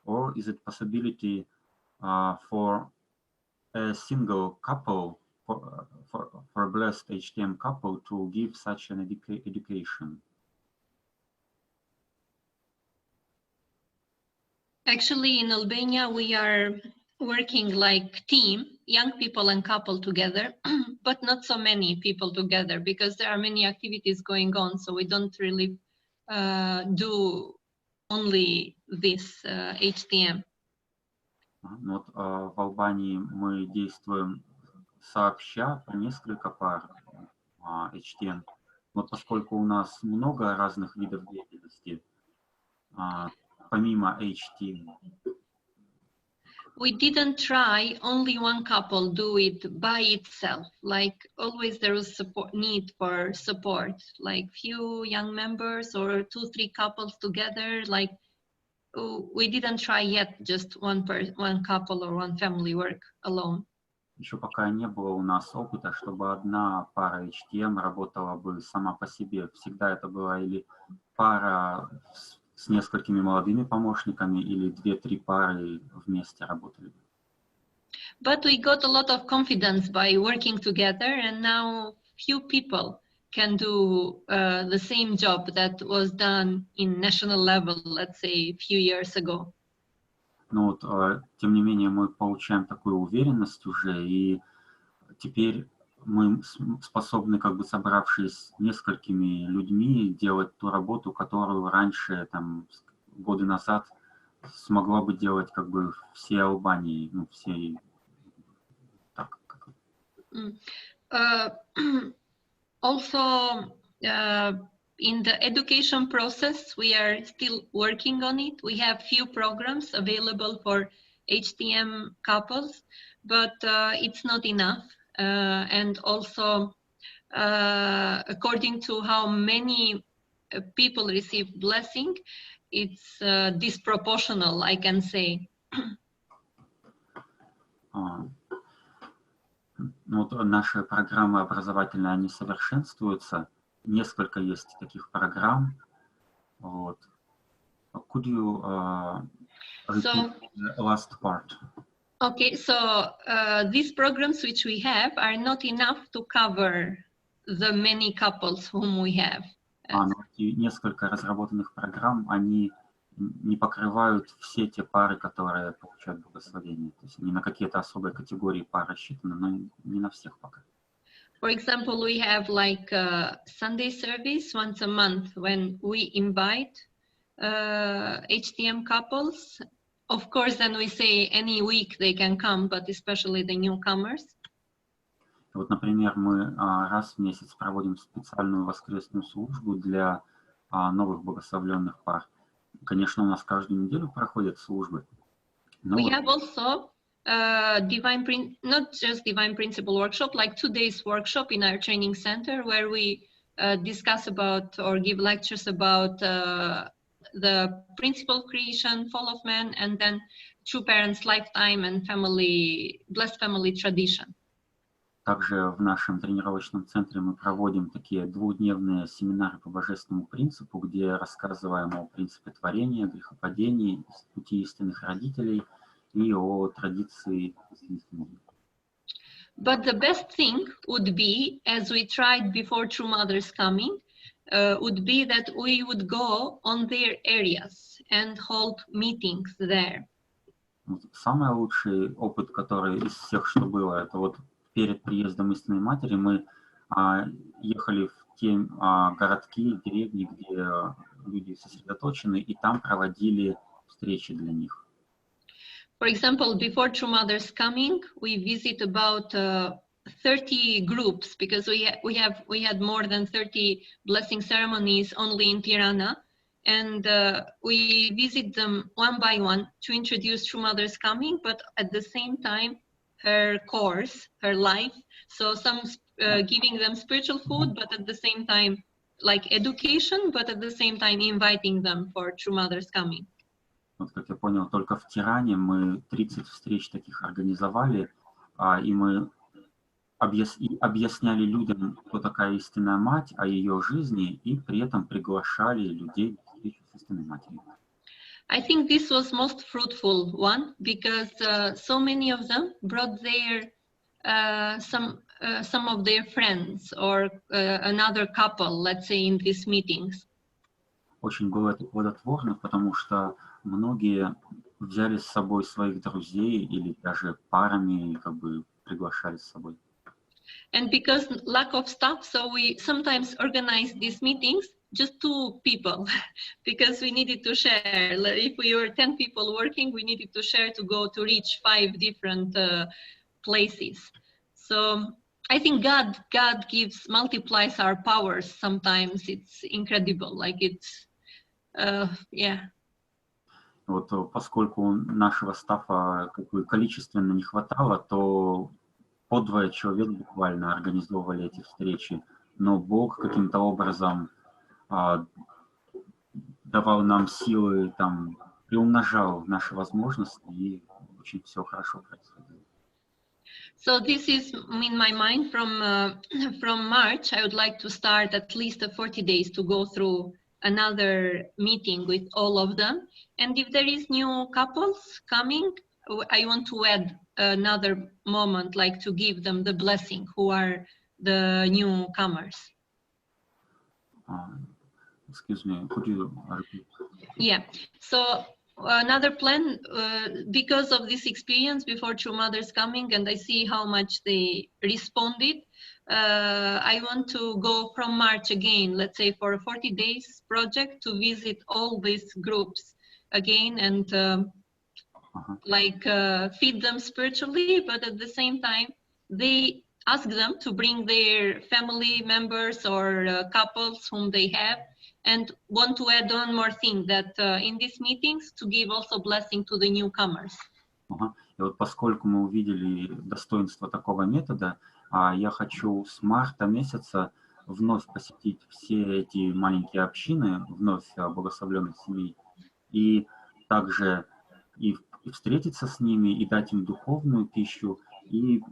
or is it possibility for a single couple, for a blessed HTM couple to give such an education? Actually, in Albania, we are working like team, young people and couple together, but not so many people together because there are many activities going on. So we don't really do only this HTM. Вот, в Албании мы действуем сообща по несколько пар HTM. Вот поскольку у нас много разных видов деятельности, помимо HTM. We didn't try only one couple do it by itself. Like always there was need for support, like few young members or 2-3 couples together. Like we didn't try yet just one couple or one family work alone. Еще пока не было у нас опыта, чтобы одна пара HTM работала бы сама по себе. Всегда это была или пара с несколькими молодыми помощниками, или 2-3 пары вместе работали. But we got a lot of confidence by working together, and now few people can do the same job that was done in national level, let's say, a few years ago. Но вот, тем не менее, мы получаем такую уверенность уже, и теперь мы способны, как бы собравшись несколькими людьми, делать ту работу, которую раньше, там, годы назад, смогла бы делать, как бы, всей Албании, ну, всей... Так, как... Also, in the education process, we are still working on it. We have few programs available for HTM couples, but it's not enough. And also, according to how many people receive blessing, it's disproportional, I can say. Вот наши программы образовательные, они совершенствуются. Несколько есть таких программ. Вот. Could you repeat the last part? Okay, so these programs which we have are not enough to cover the many couples whom we have. Несколько разработанных программ, они не покрывают все те пары, которые получают благословение. То есть не на какие-то особые категории пар рассчитаны, но не на всех пока. For example, we have like a Sunday service once a month when we invite HTM couples. Of course, then we say any week they can come, but especially the newcomers. Вот, например, мы раз в месяц проводим специальную воскресную службу для новых благословленных пар. Конечно, у нас каждую неделю проходят службы. We have also not just divine principle workshop, like 2 days workshop in our training center where we discuss about or give lectures about the principle creation, fall of man, and then true parents lifetime and blessed family tradition. Также в нашем тренировочном центре мы проводим такие двухдневные семинары по божественному принципу, где рассказываем о принципе творения, грехопадении, пути истинных родителей и о традиции истинных. But the best thing would be, as we tried before True Mother's coming, would be that we would go on their areas and hold meetings there. Самый лучший опыт, который из всех, что было, это вот перед приездом истинной матери мы ехали в те городки, деревни, где люди сосредоточены, и там проводили встречи для них. For example, before True Mother's coming, we visit about 30 groups because we had more than 30 blessing ceremonies only in Tirana, and we visit them one by one to introduce True Mother's coming, but at the same time her course, her life. So some giving them spiritual food, but at the same time like education, but at the same time inviting them for True Mother's coming. Вот, как я понял, только в Тиране мы 30 встреч таких организовали, и мы объясняли людям, кто такая истинная мать, о ее жизни, и при этом приглашали людей на встречу с истинной матерью. I think this was most fruitful one because so many of them brought their some of their friends or another couple, let's say, in these meetings. Очень было это плодотворно, потому что многие взяли с собой своих друзей или даже парами как бы приглашали с собой. And because lack of staff, so we sometimes organize these meetings just 2 people because we needed to share. If we were 10 people working, we needed to share to go to reach 5 different places. So I think God multiplies our powers. Sometimes it's incredible, like it's yeah. Вот поскольку нашего стафа как бы количественно не хватало, то по 2 человек буквально организовывали эти встречи, но Бог каким-то образом давал нам силы, там, приумножал наши возможности, и очень все хорошо происходило. So this is in my mind from March. I would like to start at least 40 days to go through another meeting with all of them. And if there is new couples coming, I want to add another moment, like to give them the blessing who are the newcomers. Excuse me, could you repeat? Yeah, so another plan, because of this experience before True Mother's coming, and I see how much they responded, I want to go from March again, let's say for a 40 days project to visit all these groups again and feed them spiritually, but at the same time, they ask them to bring their family members or couples whom they have, and want to add on more thing that in these meetings to give also blessing to the newcomers. И вот поскольку мы увидели достоинство такого метода, я хочу с марта месяца вновь посетить все эти маленькие общины, вновь благословленных семей, и также и встретиться с ними, и дать им духовную пищу, и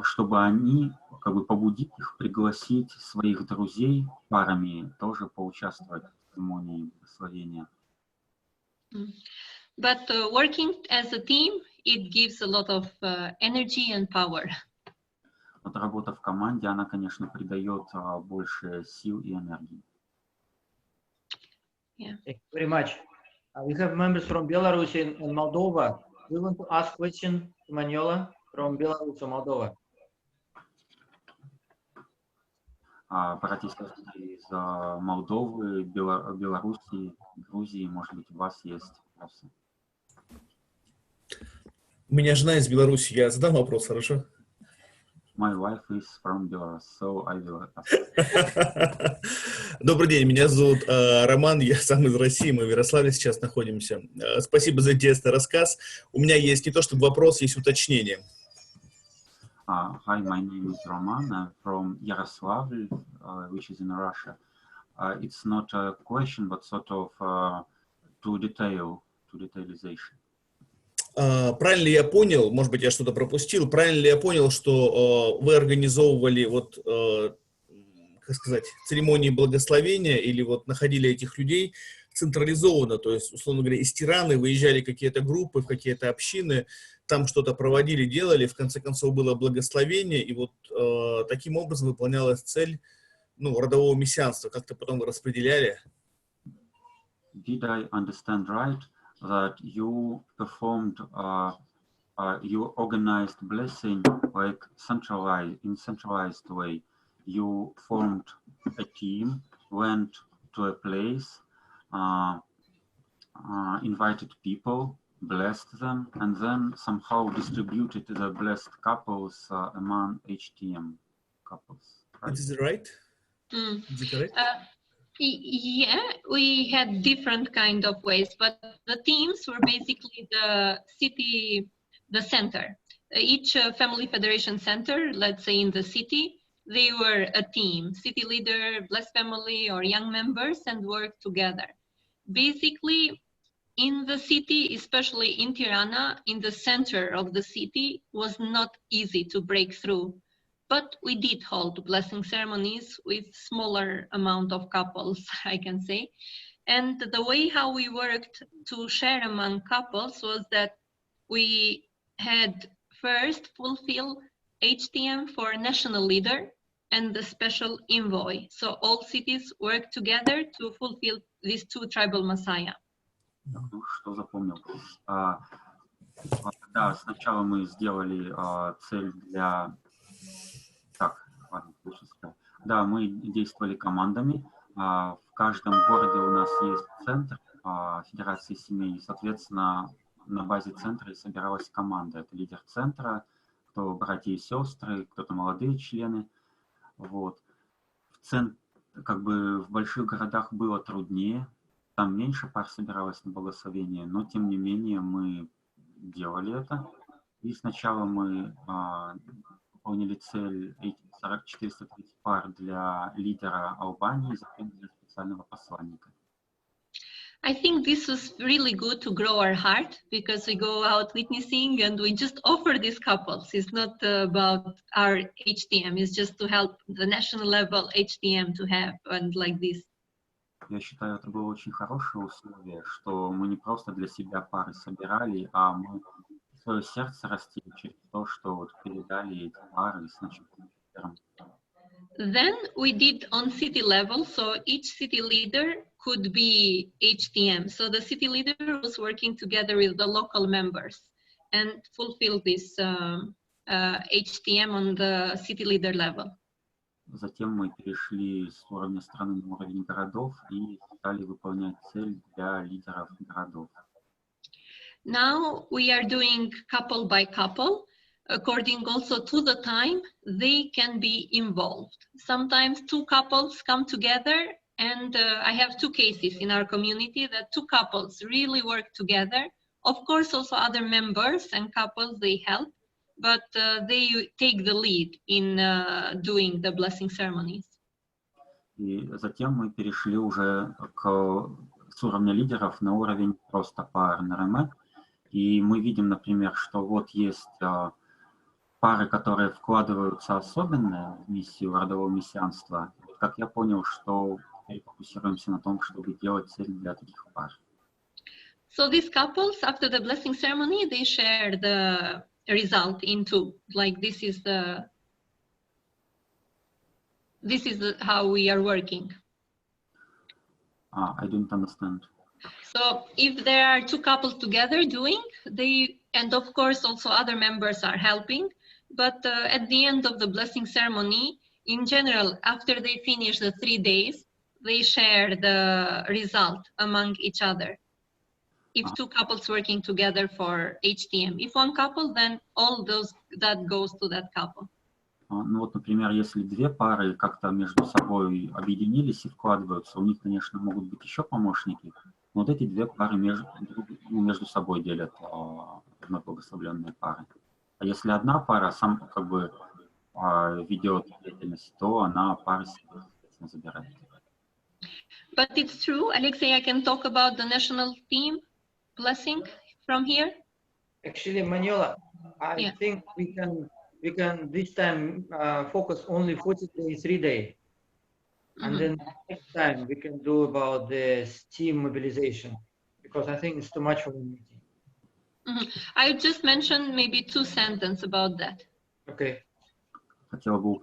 чтобы они, как бы побудить их, пригласить своих друзей парами тоже поучаствовать в церемонии благословения. But working as a team, it gives a lot of energy and power. Вот работа в команде, она, конечно, придает больше сил и энергии. Yeah. Thank you very much. We have members from Belarus and Moldova. We want to ask question to Maniola from Belarus or Moldova. братья и сестры из Молдовы, Белоруссии, Грузии, может быть, у вас есть вопросы? У меня жена из Беларуси, я задам вопрос, хорошо? My wife is from Belarus, so I will ask. Добрый день, меня зовут Роман, я сам из России, мы в Ярославле сейчас находимся. Спасибо за интересный рассказ. У меня есть не то чтобы вопрос, есть уточнение. Hi, my name is Roman. I'm from Yaroslavl, which is in Russia. It's not a question, but sort of to detailization. Правильно ли я понял, может быть, я что-то пропустил, правильно ли я понял, что вы организовывали вот, как сказать, церемонии благословения или вот находили этих людей централизованно, то есть, условно говоря, из Тираны выезжали какие-то группы, в какие-то общины, там что-то проводили, делали, в конце концов было благословение, и вот таким образом выполнялась цель, ну, родового мессианства, как-то потом вы распределяли? Did I understand right that you performed, you organized blessing like centralized way? You formed a team, went to a place, invited people, blessed them, and then somehow distributed the blessed couples among HTM couples. Right? Is it right? Mm. Is it correct? Yeah, we had different kind of ways, but the teams were basically the city, the center. Each family federation center, let's say in the city, they were a team, city leader, blessed family, or young members, and worked together. Basically, in the city, especially in Tirana, in the center of the city, was not easy to break through. But we did hold blessing ceremonies with smaller amount of couples, I can say. And the way how we worked to share among couples was that we had first fulfill HTM for national leader and the special envoy. So all cities worked together to fulfill these two tribal messiah. Ну, что запомнил? Да, сначала мы сделали цель для... Так, ладно, лучше сказать. Да, мы действовали командами. В каждом городе у нас есть центр Федерации семей. Соответственно, на базе центра и собиралась команда. Это лидер центра, кто братья и сестры, кто-то молодые члены. Вот. Как бы в больших городах было труднее. Там меньше пар собиралось на благословение, но тем не менее мы делали это. И сначала мы выполнили цель 430 пар для лидера Албании, затем для специального посланника. I think this was really good to grow our heart because we go out witnessing and we just offer these couples. It's not about our HTM, it's just to help the national level HTM to have and like this. Я считаю, это было очень хорошее условие, что мы не просто для себя пары собирали, а мы свое сердце растили через то, что вот передали эти пары с начальным лидером. Then we did on city level, so each city leader could be HTM. So the city leader was working together with the local members and fulfill this HTM on the city leader level. Затем мы перешли с уровня страны на уровень городов и стали выполнять цель для лидеров городов. Now we are doing couple by couple, according also to the time they can be involved. Sometimes two couples come together, and I have two cases in our community that two couples really work together. Of course, also other members and couples, they help, but they take the lead in doing the blessing ceremonies. И затем мы перешли уже с уровня лидеров на уровень просто пар НРМ. И мы видим, например, что вот есть пары, которые вкладываются особенно в миссию родового мессианства. Как я понял, что мы фокусируемся на том, чтобы делать цель для таких пар. So these couples, after the blessing ceremony, they share the result into, like, this is how we are working. I didn't understand. So if there are two couples together doing, and of course also other members are helping, but at the end of the blessing ceremony, in general, after they finish the 3 days, they share the result among each other. If two couples working together for HTM, if one couple, then all those that goes to that couple. Ну вот, например, если две пары как-то между собой объединились и вкладываются, у них, конечно, могут быть еще помощники, но вот эти две пары между собой делят вновь благословленные пары. А если одна пара сам как бы ведет деятельность, то она пары себе забирает. But it's true, Alexei, I can talk about the national team blessing from here. Actually, Manuela, I think we can this time focus only 43 days, and then next time we can do about the team mobilization, because I think it's too much for the meeting. I just mentioned maybe 2 sentences about that. Okay. Хотела бы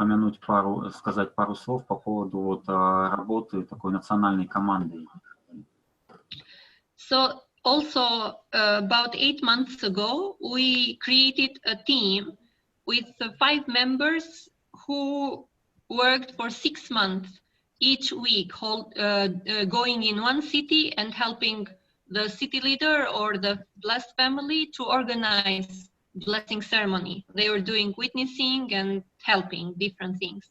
сказать пару слов по поводу вот работы такой национальной команды. So also about 8 months ago, we created a team with 5 members who worked for 6 months each week, going in one city and helping the city leader or the blessed family to organize blessing ceremony. They were doing witnessing and helping different things.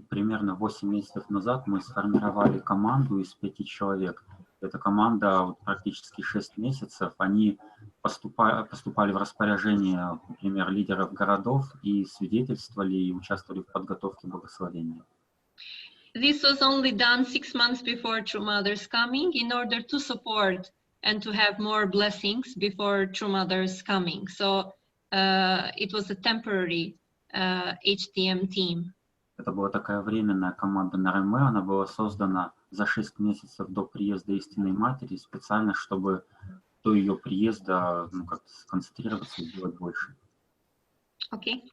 Примерно 8 месяцев назад мы сформировали команду из 5 человек. Эта команда практически 6 месяцев, они поступали в распоряжение, например, лидеров городов и свидетельствовали и участвовали в подготовке благословения. This was only done 6 months before True Mother's coming in order to support and to have more blessings before True Mother's coming. So it was a temporary HTM team. Это была такая временная команда на РМ, она была создана за 6 месяцев до приезда истинной матери, специально, чтобы до ее приезда как-то сконцентрироваться и сделать больше. Окей.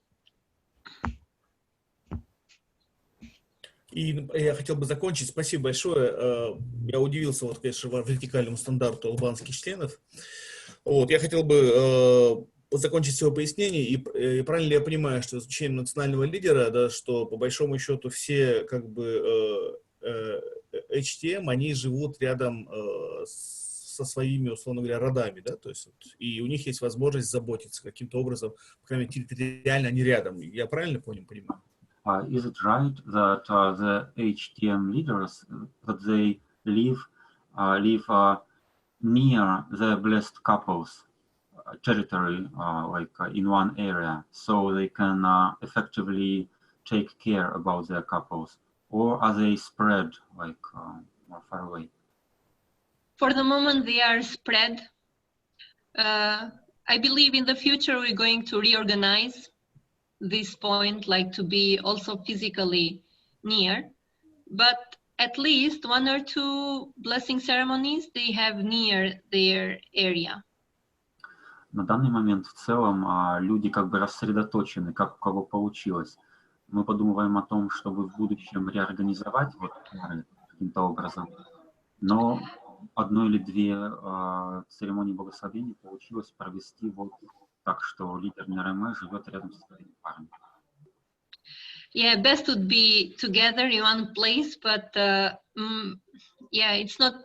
И я хотел бы закончить. Спасибо большое. Я удивился, вот, конечно, вертикальному стандарту албанских членов. Вот, я хотел бы закончить свое пояснение. И правильно ли я понимаю, что изучение национального лидера, да, что по большому счету все как бы HTM, они живут рядом со своими, условно говоря, родами, да, то есть и у них есть возможность заботиться каким-то образом, по крайней мере, территориально они рядом. Я правильно понимаю? Is it right that the HTM leaders that they live near the blessed couples territory, like in one area, so they can effectively take care about their couples, or are they spread like more far away? For the moment, they are spread. I believe in the future we're going to reorganize this point, like to be also physically near, but at least 1 or 2 blessing ceremonies they have near their area. На данный момент в целом люди как бы рассредоточены, как у кого получилось. Мы подумываем о том, чтобы в будущем реорганизовать вот пары каким-то образом, но 1 или 2 церемонии благословения получилось провести вот так, что лидер НРМ живет рядом со своими парами. Yeah, best would be together in one place, but yeah, it's not.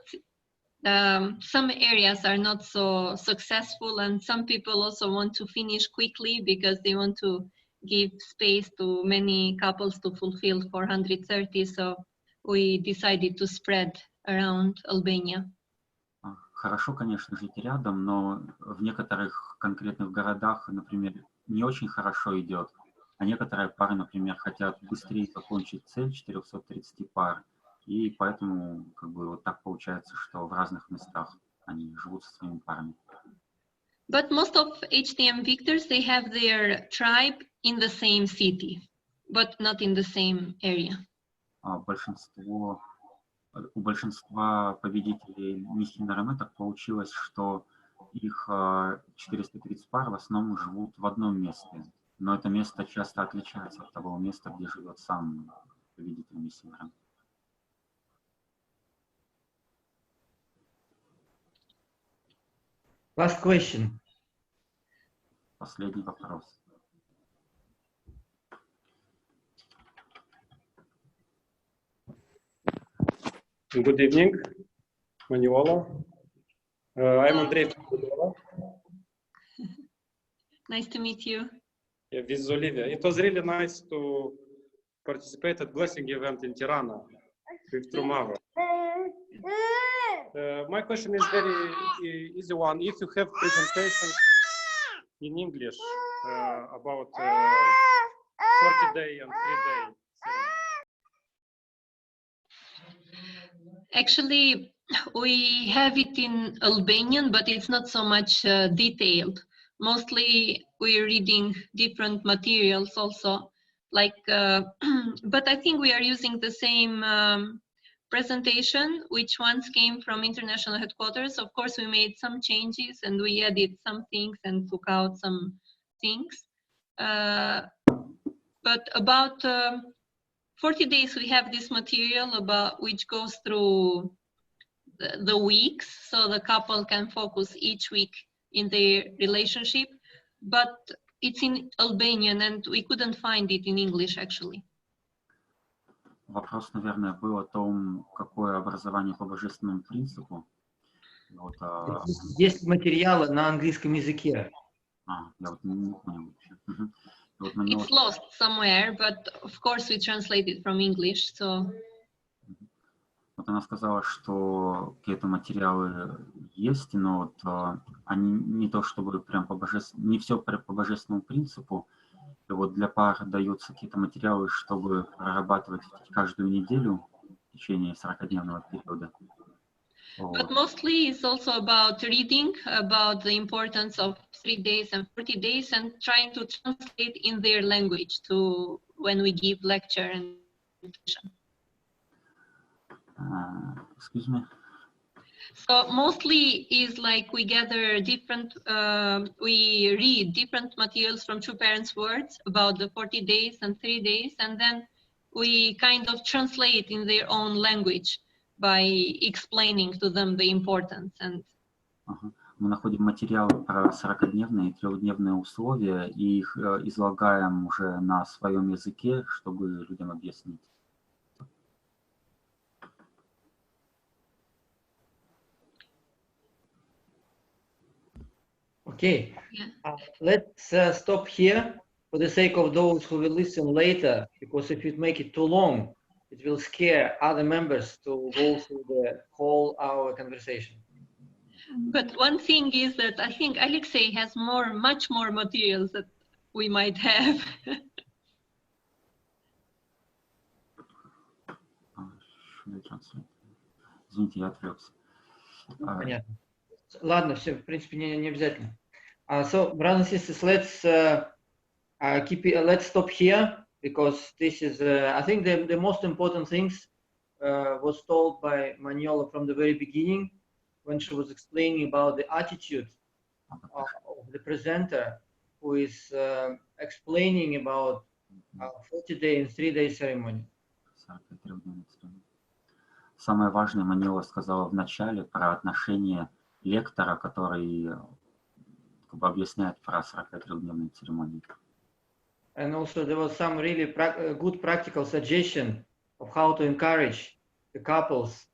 Some areas are not so successful, and some people also want to finish quickly because they want to give space to many couples to fulfill 430. So we decided to spread around Albania. Хорошо, конечно, жить рядом, но в некоторых конкретных городах, например, не очень хорошо идет, а некоторые пары, например, хотят быстрее закончить цель 430 пар, и поэтому как бы вот так получается, что в разных местах они живут со своими парами. But most of HTM victors, they have their tribe in the same city, but not in the same area. У большинства победителей миссии НРМ так получилось, что их 430 пар в основном живут в одном месте, но это место часто отличается от того места, где живет сам победитель миссии НРМ. Last question. Последний вопрос. Good evening, Manuela. I'm Andrei. Nice to meet you. Yeah, with Olivia. It was really nice to participate at Blessing event in Tirana with Trumava. My question is very easy one. If you have presentations in English about 40-day and 3-day ceremony. Actually, we have it in Albanian, but it's not so much detailed. Mostly we're reading different materials also, like, but I think we are using the same presentation, which once came from international headquarters. Of course, we made some changes and we added some things and took out some things. But about 40 days, we have this material about which goes through the weeks, so the couple can focus each week in their relationship, but it's in Albanian and we couldn't find it in English actually. Вопрос, наверное, был о том, какое образование по божественному принципу. Вот, Есть материалы на английском языке. Я вот не понял. Вот It's lost somewhere, but of course we translate it from English, so... Вот она сказала, что какие-то материалы есть, но вот они не то чтобы прям по божественному, не все по божественному принципу. И вот для пар даются какие-то материалы, чтобы прорабатывать каждую неделю в течение 40-дневного периода. But mostly it's also about reading, about the importance of 3 days and 40 days and trying to translate in their language to when we give lecture and presentation. Excuse me? So mostly is like we gather different, we read different materials from True Parents' words about the 40 days and 3 days, and then we kind of translate in their own language by explaining to them the importance. And Мы находим материалы про 40-дневные и 3-дневные условия и их излагаем уже на своем языке, чтобы людям объяснить. Okay, let's stop here for the sake of those who will listen later, because if you make it too long, it will scare other members to go through the whole hour conversation. But one thing is that I think Alexei has much more materials that we might have. Извините, я отвлекся. Понятно. Ладно, все, в принципе, не обязательно. So, brothers and sisters, let's stop here, because this is, I think the most important things was told by Manuela from the very beginning, when she was explaining about the attitude of the presenter, who is explaining about 40-day and 3-day ceremony. Самое важное Маниола сказала в начале про отношение лектора, который как бы объясняет про 43-дневные церемонии. And also there was some really good practical suggestion of how to encourage the couples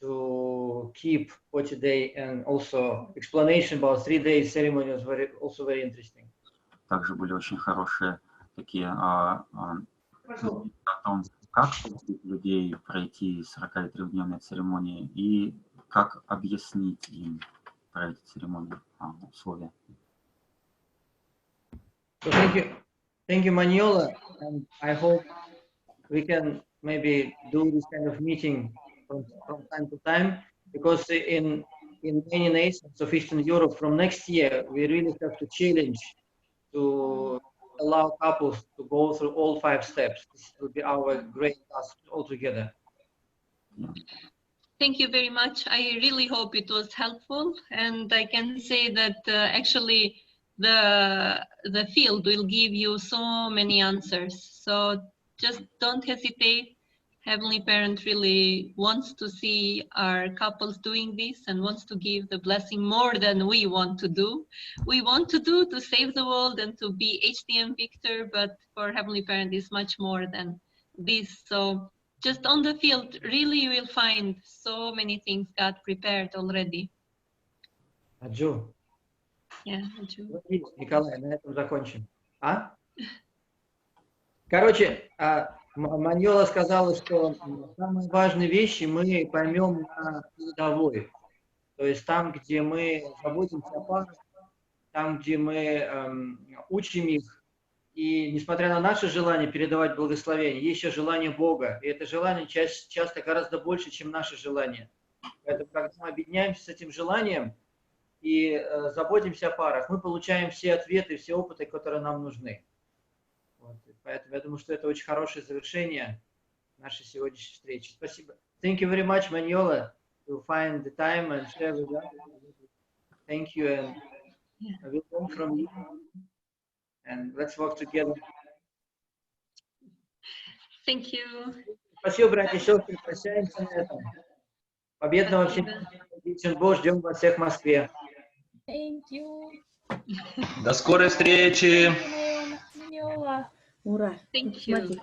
to keep 40-day, and also explanation about 3-day ceremony was also very interesting. Также были очень хорошие такие о том, как людей пройти 43-дневные церемонии и как объяснить им про эти церемонии, условия. So thank you, Manuela, and I hope we can maybe do this kind of meeting from time to time, because in many nations of Eastern Europe from next year, we really have to challenge to allow couples to go through all 5 steps. This will be our great task altogether. Thank you very much. I really hope it was helpful, and I can say that actually the field will give you so many answers. So just don't hesitate. Heavenly Parent really wants to see our couples doing this and wants to give the blessing more than we want to do. We want to do to save the world and to be HTM Victor, but for Heavenly Parent is much more than this. So just on the field, really you will find so many things God prepared already. Аджу, Yeah, Aju. Николай, на этом закончим. А? Короче, Маньола сказала, что самые важные вещи мы поймем на передовой. То есть там, где мы заботимся о парах, там, где мы учим их, и несмотря на наше желание передавать благословение, есть еще желание Бога. И это желание часто гораздо больше, чем наше желание. Поэтому, когда мы объединяемся с этим желанием и заботимся о парах, мы получаем все ответы, все опыты, которые нам нужны. Вот. Поэтому я думаю, что это очень хорошее завершение нашей сегодняшней встречи. Спасибо. Thank you very much, Maniola, to find the time and share with us. Thank you, and I will learn from you. And let's work together. Thank you. Спасибо, братья и сестры. Прощаемся на этом. Победного всем. Ждем вас всех в Москве. Thank you. До скорой встречи. Ура. Thank you.